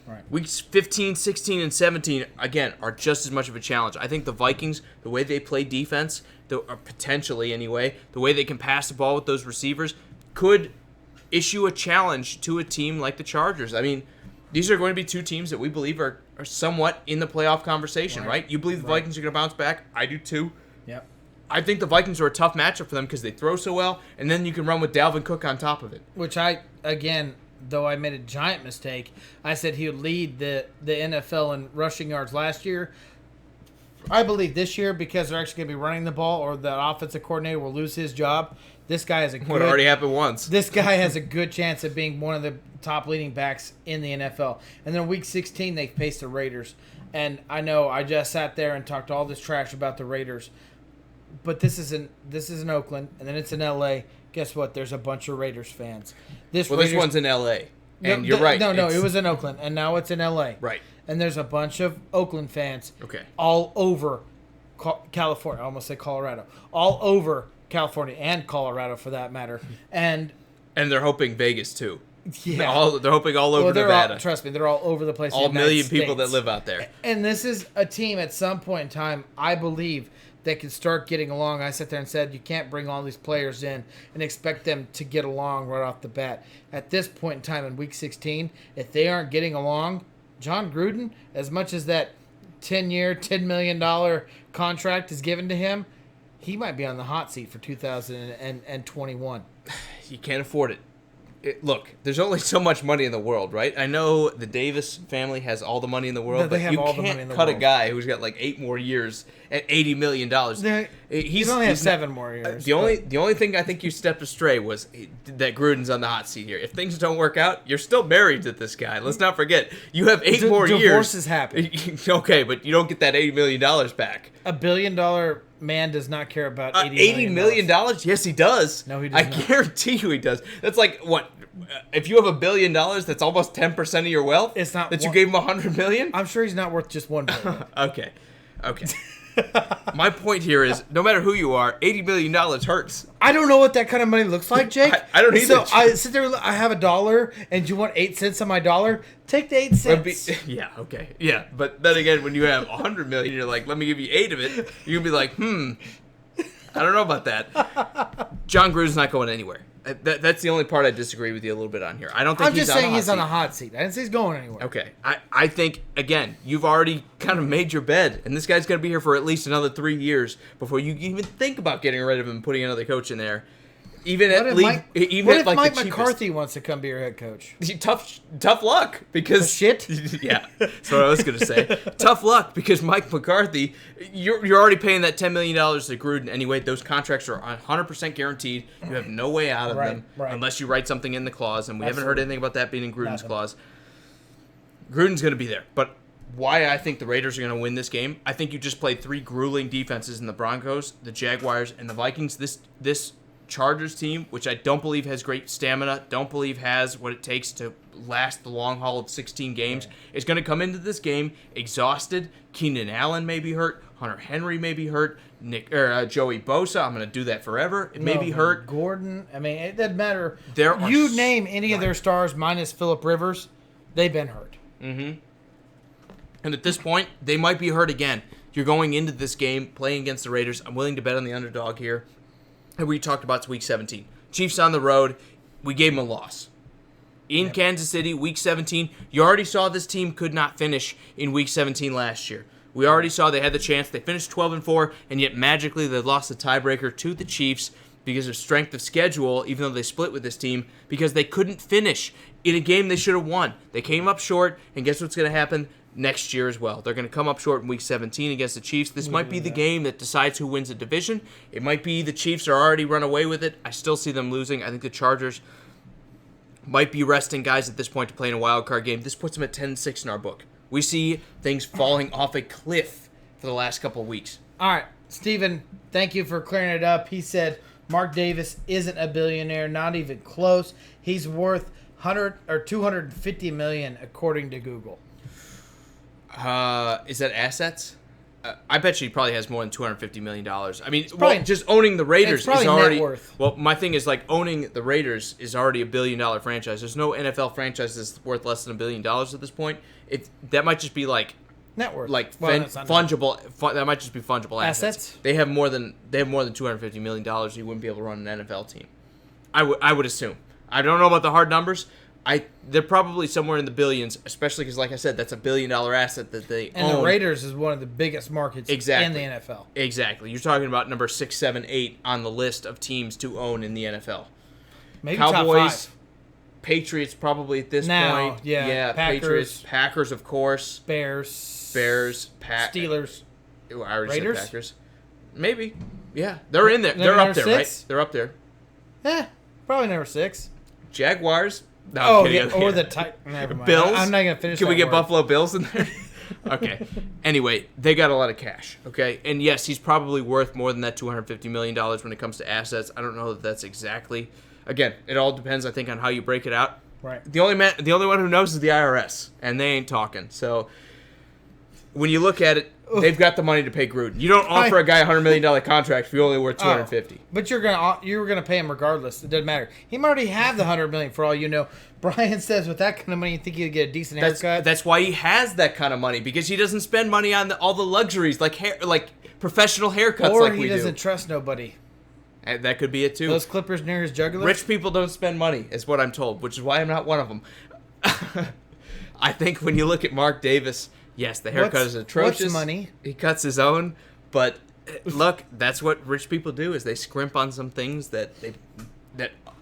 S2: Right.
S1: Weeks 15, 16, and 17, again, are just as much of a challenge. I think the Vikings, the way they play defense, or potentially anyway, the way they can pass the ball with those receivers, could issue a challenge to a team like the Chargers. I mean, these are going to be 2 teams that we believe are somewhat in the playoff conversation, right? You believe the Vikings are going to bounce back? I do too.
S2: Yep.
S1: I think the Vikings are a tough matchup for them because they throw so well, and then you can run with Dalvin Cook on top of it.
S2: Which though I made a giant mistake, I said he would lead the NFL in rushing yards last year. I believe this year, because they're actually going to be running the ball, or the offensive coordinator will lose his job. This guy has a good...
S1: What already happened once.
S2: This guy has a good chance of being one of the top leading backs in the NFL. And then week 16, they faced the Raiders. And I know I just sat there and talked all this trash about the Raiders. But this is in Oakland, and then it's in L.A. Guess what? There's a bunch of Raiders fans.
S1: This one's in L.A., and you're right.
S2: No, it was in Oakland, and now it's in L.A.
S1: Right.
S2: And there's a bunch of Oakland fans all over California. I almost said Colorado. All over California and Colorado, for that matter. And
S1: they're hoping Vegas, too.
S2: Yeah.
S1: They're hoping all over Nevada.
S2: Trust me, they're all over the place.
S1: All million people that live out there.
S2: And this is a team at some point in time, I believe, that can start getting along. I sat there and said, you can't bring all these players in and expect them to get along right off the bat. At this point in time in week 16, if they aren't getting along, John Gruden, as much as that 10-year, $10 million contract is given to him, he might be on the hot seat for 2021.
S1: You can't afford it. Look, there's only so much money in the world, right? I know the Davis family has all the money in the world, but you can't cut a guy who's got like 8 more years at $80 million.
S2: He's only has 7 more years.
S1: The only thing I think you stepped astray was that Gruden's on the hot seat here. If things don't work out, you're still married to this guy. Let's not forget, you have 8 more years.
S2: Divorces happen.
S1: Okay, but you don't get that $80 million back.
S2: $1 billion man does not care about $80
S1: million. Yes, he does.
S2: No, he does not.
S1: I guarantee you he does. That's like, what? If you have $1 billion, that's almost 10% of your wealth?
S2: It's not
S1: that you gave him $100 million?
S2: I'm sure he's not worth just $1 billion.
S1: Okay. My point here is, no matter who you are, $80 million hurts.
S2: I don't know what that kind of money looks like, Jake.
S1: I don't either.
S2: So I sit there, I have $1, and you want 8 cents on my dollar? Take the 8 cents.
S1: Yeah, okay. Yeah, but then again, when you have $100 million, you're like, let me give you 8 of it. You're going to be like, I don't know about that. John Gruden's not going anywhere. That's the only part I disagree with you a little bit on here. I don't think
S2: I'm
S1: he's
S2: just
S1: on
S2: saying
S1: the hot
S2: he's on
S1: seat.
S2: a hot seat. I didn't say he's going anywhere.
S1: Okay, I think, again, you've already kind of made your bed, and this guy's going to be here for at least another 3 years before you even think about getting rid of him and putting another coach in there. Even
S2: What
S1: at
S2: if
S1: league,
S2: Mike,
S1: even
S2: what
S1: at
S2: if
S1: like
S2: Mike
S1: the cheapest.
S2: McCarthy wants to come be your head coach?
S1: Tough luck because
S2: Shit?
S1: Yeah, that's what I was gonna say. Tough luck because Mike McCarthy, you're already paying that $10 million to Gruden anyway. Those contracts are 100% guaranteed. You have no way out of them unless you write something in the clause, and we haven't heard anything about that being in Gruden's clause. Gruden's gonna be there, but why I think the Raiders are gonna win this game? I think you just played 3 grueling defenses in the Broncos, the Jaguars, and the Vikings. This Chargers team, which I don't believe has great stamina, don't believe has what it takes to last the long haul of 16 games, is going to come into this game exhausted. Keenan Allen may be hurt. Hunter Henry may be hurt. Joey Bosa, I'm going to do that forever. It may be hurt.
S2: Gordon, I mean, it doesn't matter.
S1: There
S2: You name any of their stars minus Phillip Rivers, they've been hurt.
S1: And at this point, they might be hurt again. You're going into this game playing against the Raiders. I'm willing to bet on the underdog here. And we talked about it's Week 17. Chiefs on the road. We gave them a loss. In Kansas City, Week 17, you already saw this team could not finish in Week 17 last year. We already saw they had the chance. They finished 12-4, and yet magically they lost the tiebreaker to the Chiefs because of strength of schedule, even though they split with this team, because they couldn't finish in a game they should have won. They came up short, and guess what's going to happen? Next year as well. They're going to come up short in Week 17 against the Chiefs. This might be the game that decides who wins the division. It might be the Chiefs are already run away with it. I still see them losing. I think the Chargers might be resting guys at this point to play in a wild card game. This puts them at 10-6 in our book. We see things falling off a cliff for the last couple of weeks.
S2: All right, Steven, thank you for clearing it up. He said Mark Davis isn't a billionaire, not even close. He's worth $250 million according to Google.
S1: Is that assets? I bet you he probably has more than $250 million. I mean,
S2: probably,
S1: just owning the Raiders
S2: it's
S1: is already...
S2: net worth.
S1: Well, my thing is, like, owning the Raiders is already $1 billion franchise. There's no NFL franchise that's worth less than $1 billion at this point. That might just be, like...
S2: Net worth.
S1: Like,
S2: That's not
S1: fungible... that might just be fungible assets.
S2: Assets?
S1: They have more than $250 million. You wouldn't be able to run an NFL team. I would assume. I don't know about the hard numbers. They're probably somewhere in the billions, especially because, like I said, that's $1 billion asset that they own.
S2: And the Raiders is one of the biggest markets in the NFL.
S1: Exactly. You're talking about number 6, 7, 8 on the list of teams to own in the NFL.
S2: Maybe
S1: Cowboys,
S2: top 5.
S1: Patriots probably at this
S2: Now,
S1: point.
S2: yeah.
S1: Patriots, Packers, of course.
S2: Bears, Steelers.
S1: Ooh, I already
S2: Raiders?
S1: said Packers. Maybe. Yeah, they're in there.
S2: They're
S1: They're up there,
S2: 6?
S1: right? They're up there.
S2: Probably number 6.
S1: Jaguars. No,
S2: Oh,
S1: I'm kidding.
S2: yeah, or the Never mind.
S1: Bills.
S2: I'm not gonna finish.
S1: Can we
S2: that
S1: get
S2: word.
S1: Buffalo Bills in there? Okay. Anyway, they got a lot of cash. Okay, and yes, he's probably worth more than that $250 million when it comes to assets. I don't know that that's exactly. Again, it all depends, I think, on how you break it out.
S2: Right.
S1: The only one who knows is the IRS, and they ain't talking. So when you look at it, they've got the money to pay Gruden. You don't offer a guy a $100 million contract if you're only worth $250.
S2: But you're gonna pay him regardless. It doesn't matter. He might already have the $100 million for all you know. Brian says with that kind of money, you think he'd get a decent haircut?
S1: That's why he has that kind of money, because he doesn't spend money on all the luxuries like hair, like professional haircuts
S2: or
S1: like we
S2: he
S1: do.
S2: doesn't trust nobody.
S1: And that could be it too.
S2: Those clippers near his jugular.
S1: Rich people don't spend money, is what I'm told, which is why I'm not one of them. I think when you look at Mark Davis, yes, the haircut is atrocious.
S2: What's money?
S1: He cuts his own, but look, that's what rich people do: is they scrimp on some things that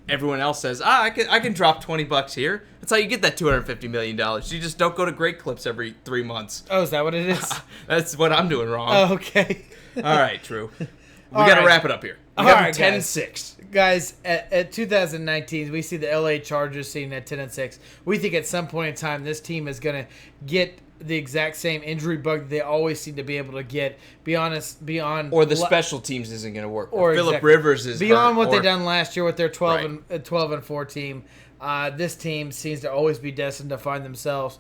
S1: everyone else says, I can drop $20 here. That's how you get that $250 million. You just don't go to Great Clips every 3 months.
S2: Oh, is that what it is?
S1: That's what I'm doing wrong.
S2: Oh, okay.
S1: All right, Drew. We
S2: All
S1: got to
S2: right.
S1: wrap it up here. We
S2: All
S1: got
S2: right,
S1: 10-6.
S2: Guys, at 2019, we see the LA Chargers sitting at 10-6. We think at some point in time, this team is going to get the exact same injury bug that they always seem to be able to get.
S1: Or the special teams isn't going to work.
S2: Or
S1: Phillip
S2: exactly.
S1: Rivers is
S2: beyond
S1: hurt,
S2: what they
S1: or-
S2: done last year with their 12
S1: Right.
S2: and 4 team. This team seems to always be destined to find themselves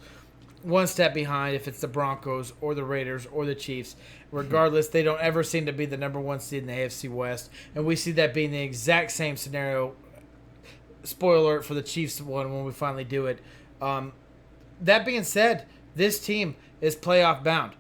S2: one step behind if it's the Broncos or the Raiders or the Chiefs. Regardless, they don't ever seem to be the number 1 seed in the AFC West, and we see that being the exact same scenario. Spoiler alert for the Chiefs one when we finally do it. That being said, this team is playoff bound.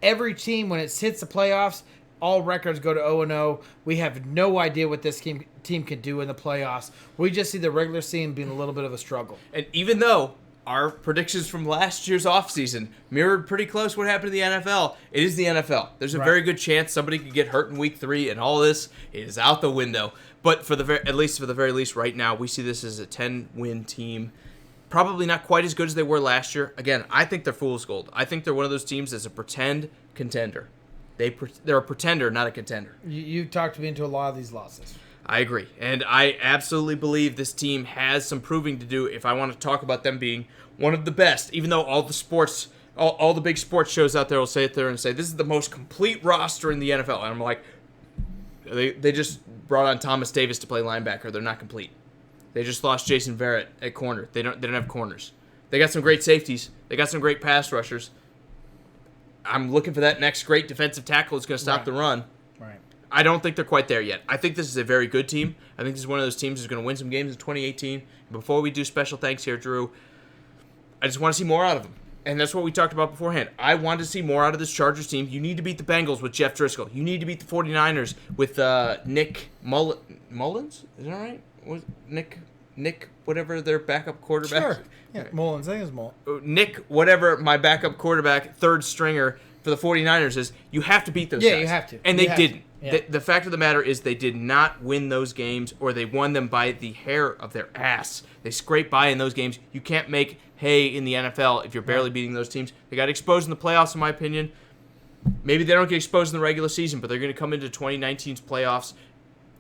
S2: Every team, when it hits the playoffs, All records go to 0-0. We have no idea what this team can do in the playoffs. We just see the regular season being a little bit of a struggle.
S1: And even though our predictions from last year's offseason mirrored pretty close what happened to the NFL, it is the NFL. There's a very good chance somebody could get hurt in week 3, and all this is out the window. But for the very least right now, we see this as a 10-win team. Probably not quite as good as they were last year. Again, I think they're fool's gold. I think they're one of those teams that's a pretend contender. They're a pretender, not a contender.
S2: You talked me into a lot of these losses.
S1: I agree. And I absolutely believe this team has some proving to do if I want to talk about them being one of the best, even though all the big sports shows out there will sit there and say, this is the most complete roster in the NFL. And I'm like, they just brought on Thomas Davis to play linebacker. They're not complete. They just lost Jason Verrett at corner. They don't have corners. They got some great safeties. They got some great pass rushers. I'm looking for that next great defensive tackle that's going to stop the run.
S2: Right.
S1: I don't think they're quite there yet. I think this is a very good team. I think this is one of those teams that's going to win some games in 2018. Before we do special thanks here, Drew, I just want to see more out of them. And that's what we talked about beforehand. I want to see more out of this Chargers team. You need to beat the Bengals with Jeff Driscoll. You need to beat the 49ers with Nick Mullins? Is that right? Nick, whatever their backup quarterback.
S2: Sure. Yeah, Mullins. I think it's Mullins.
S1: Nick, whatever my backup quarterback, third stringer for the 49ers is, you have to beat those guys.
S2: Yeah, you have to.
S1: And
S2: You
S1: they
S2: have
S1: didn't.
S2: to. Yeah.
S1: The fact of the matter is they did not win those games, or they won them by the hair of their ass. They scraped by in those games. You can't make hay in the NFL if you're barely beating those teams. They got exposed in the playoffs, in my opinion. Maybe they don't get exposed in the regular season, but they're going to come into 2019's playoffs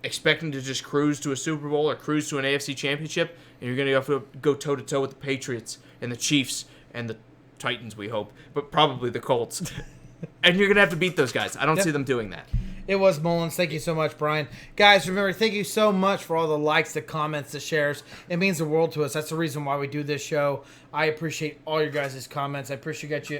S1: expecting to just cruise to a Super Bowl or cruise to an AFC championship, and you're going to have to go toe-to-toe with the Patriots and the Chiefs and the Titans, we hope, but probably the Colts. And you're going to have to beat those guys. I don't see them doing that.
S2: It was Mullins. Thank you so much, Brian. Guys, remember, thank you so much for all the likes, the comments, the shares. It means the world to us. That's the reason why we do this show. I appreciate all your guys' comments. I appreciate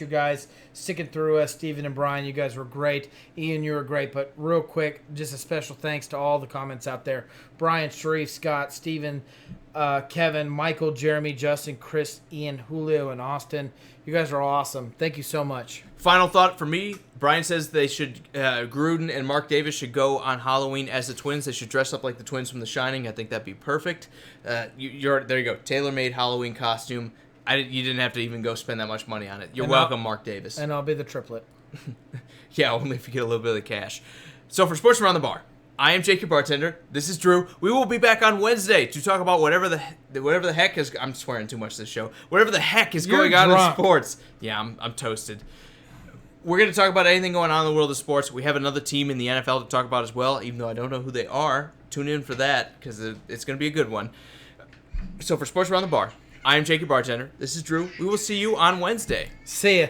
S2: you guys sticking through us. Steven and Brian, you guys were great. Ian, you were great. But real quick, just a special thanks to all the comments out there. Brian, Sharif, Scott, Steven, Kevin, Michael, Jeremy, Justin, Chris, Ian, Julio, and Austin. You guys are awesome. Thank you so much.
S1: Final thought for me, Brian says they should, Gruden and Mark Davis should go on Halloween as the twins. They should dress up like the twins from The Shining. I think that'd be perfect. There you go. Tailor-made Halloween costume. You didn't have to even go spend that much money on it. You're welcome, Mark Davis.
S2: And I'll be the triplet.
S1: Yeah, only if you get a little bit of the cash. So for Sports Around the Bar, I am Jake, your bartender. This is Drew. We will be back on Wednesday to talk about whatever the heck is. I'm swearing too much this show. Whatever the heck is going on in sports. Yeah, I'm toasted. We're going to talk about anything going on in the world of sports. We have another team in the NFL to talk about as well, even though I don't know who they are. Tune in for that because it's going to be a good one. So for Sports Around the Bar, I am Jake, your bartender. This is Drew. We will see you on Wednesday.
S2: See ya.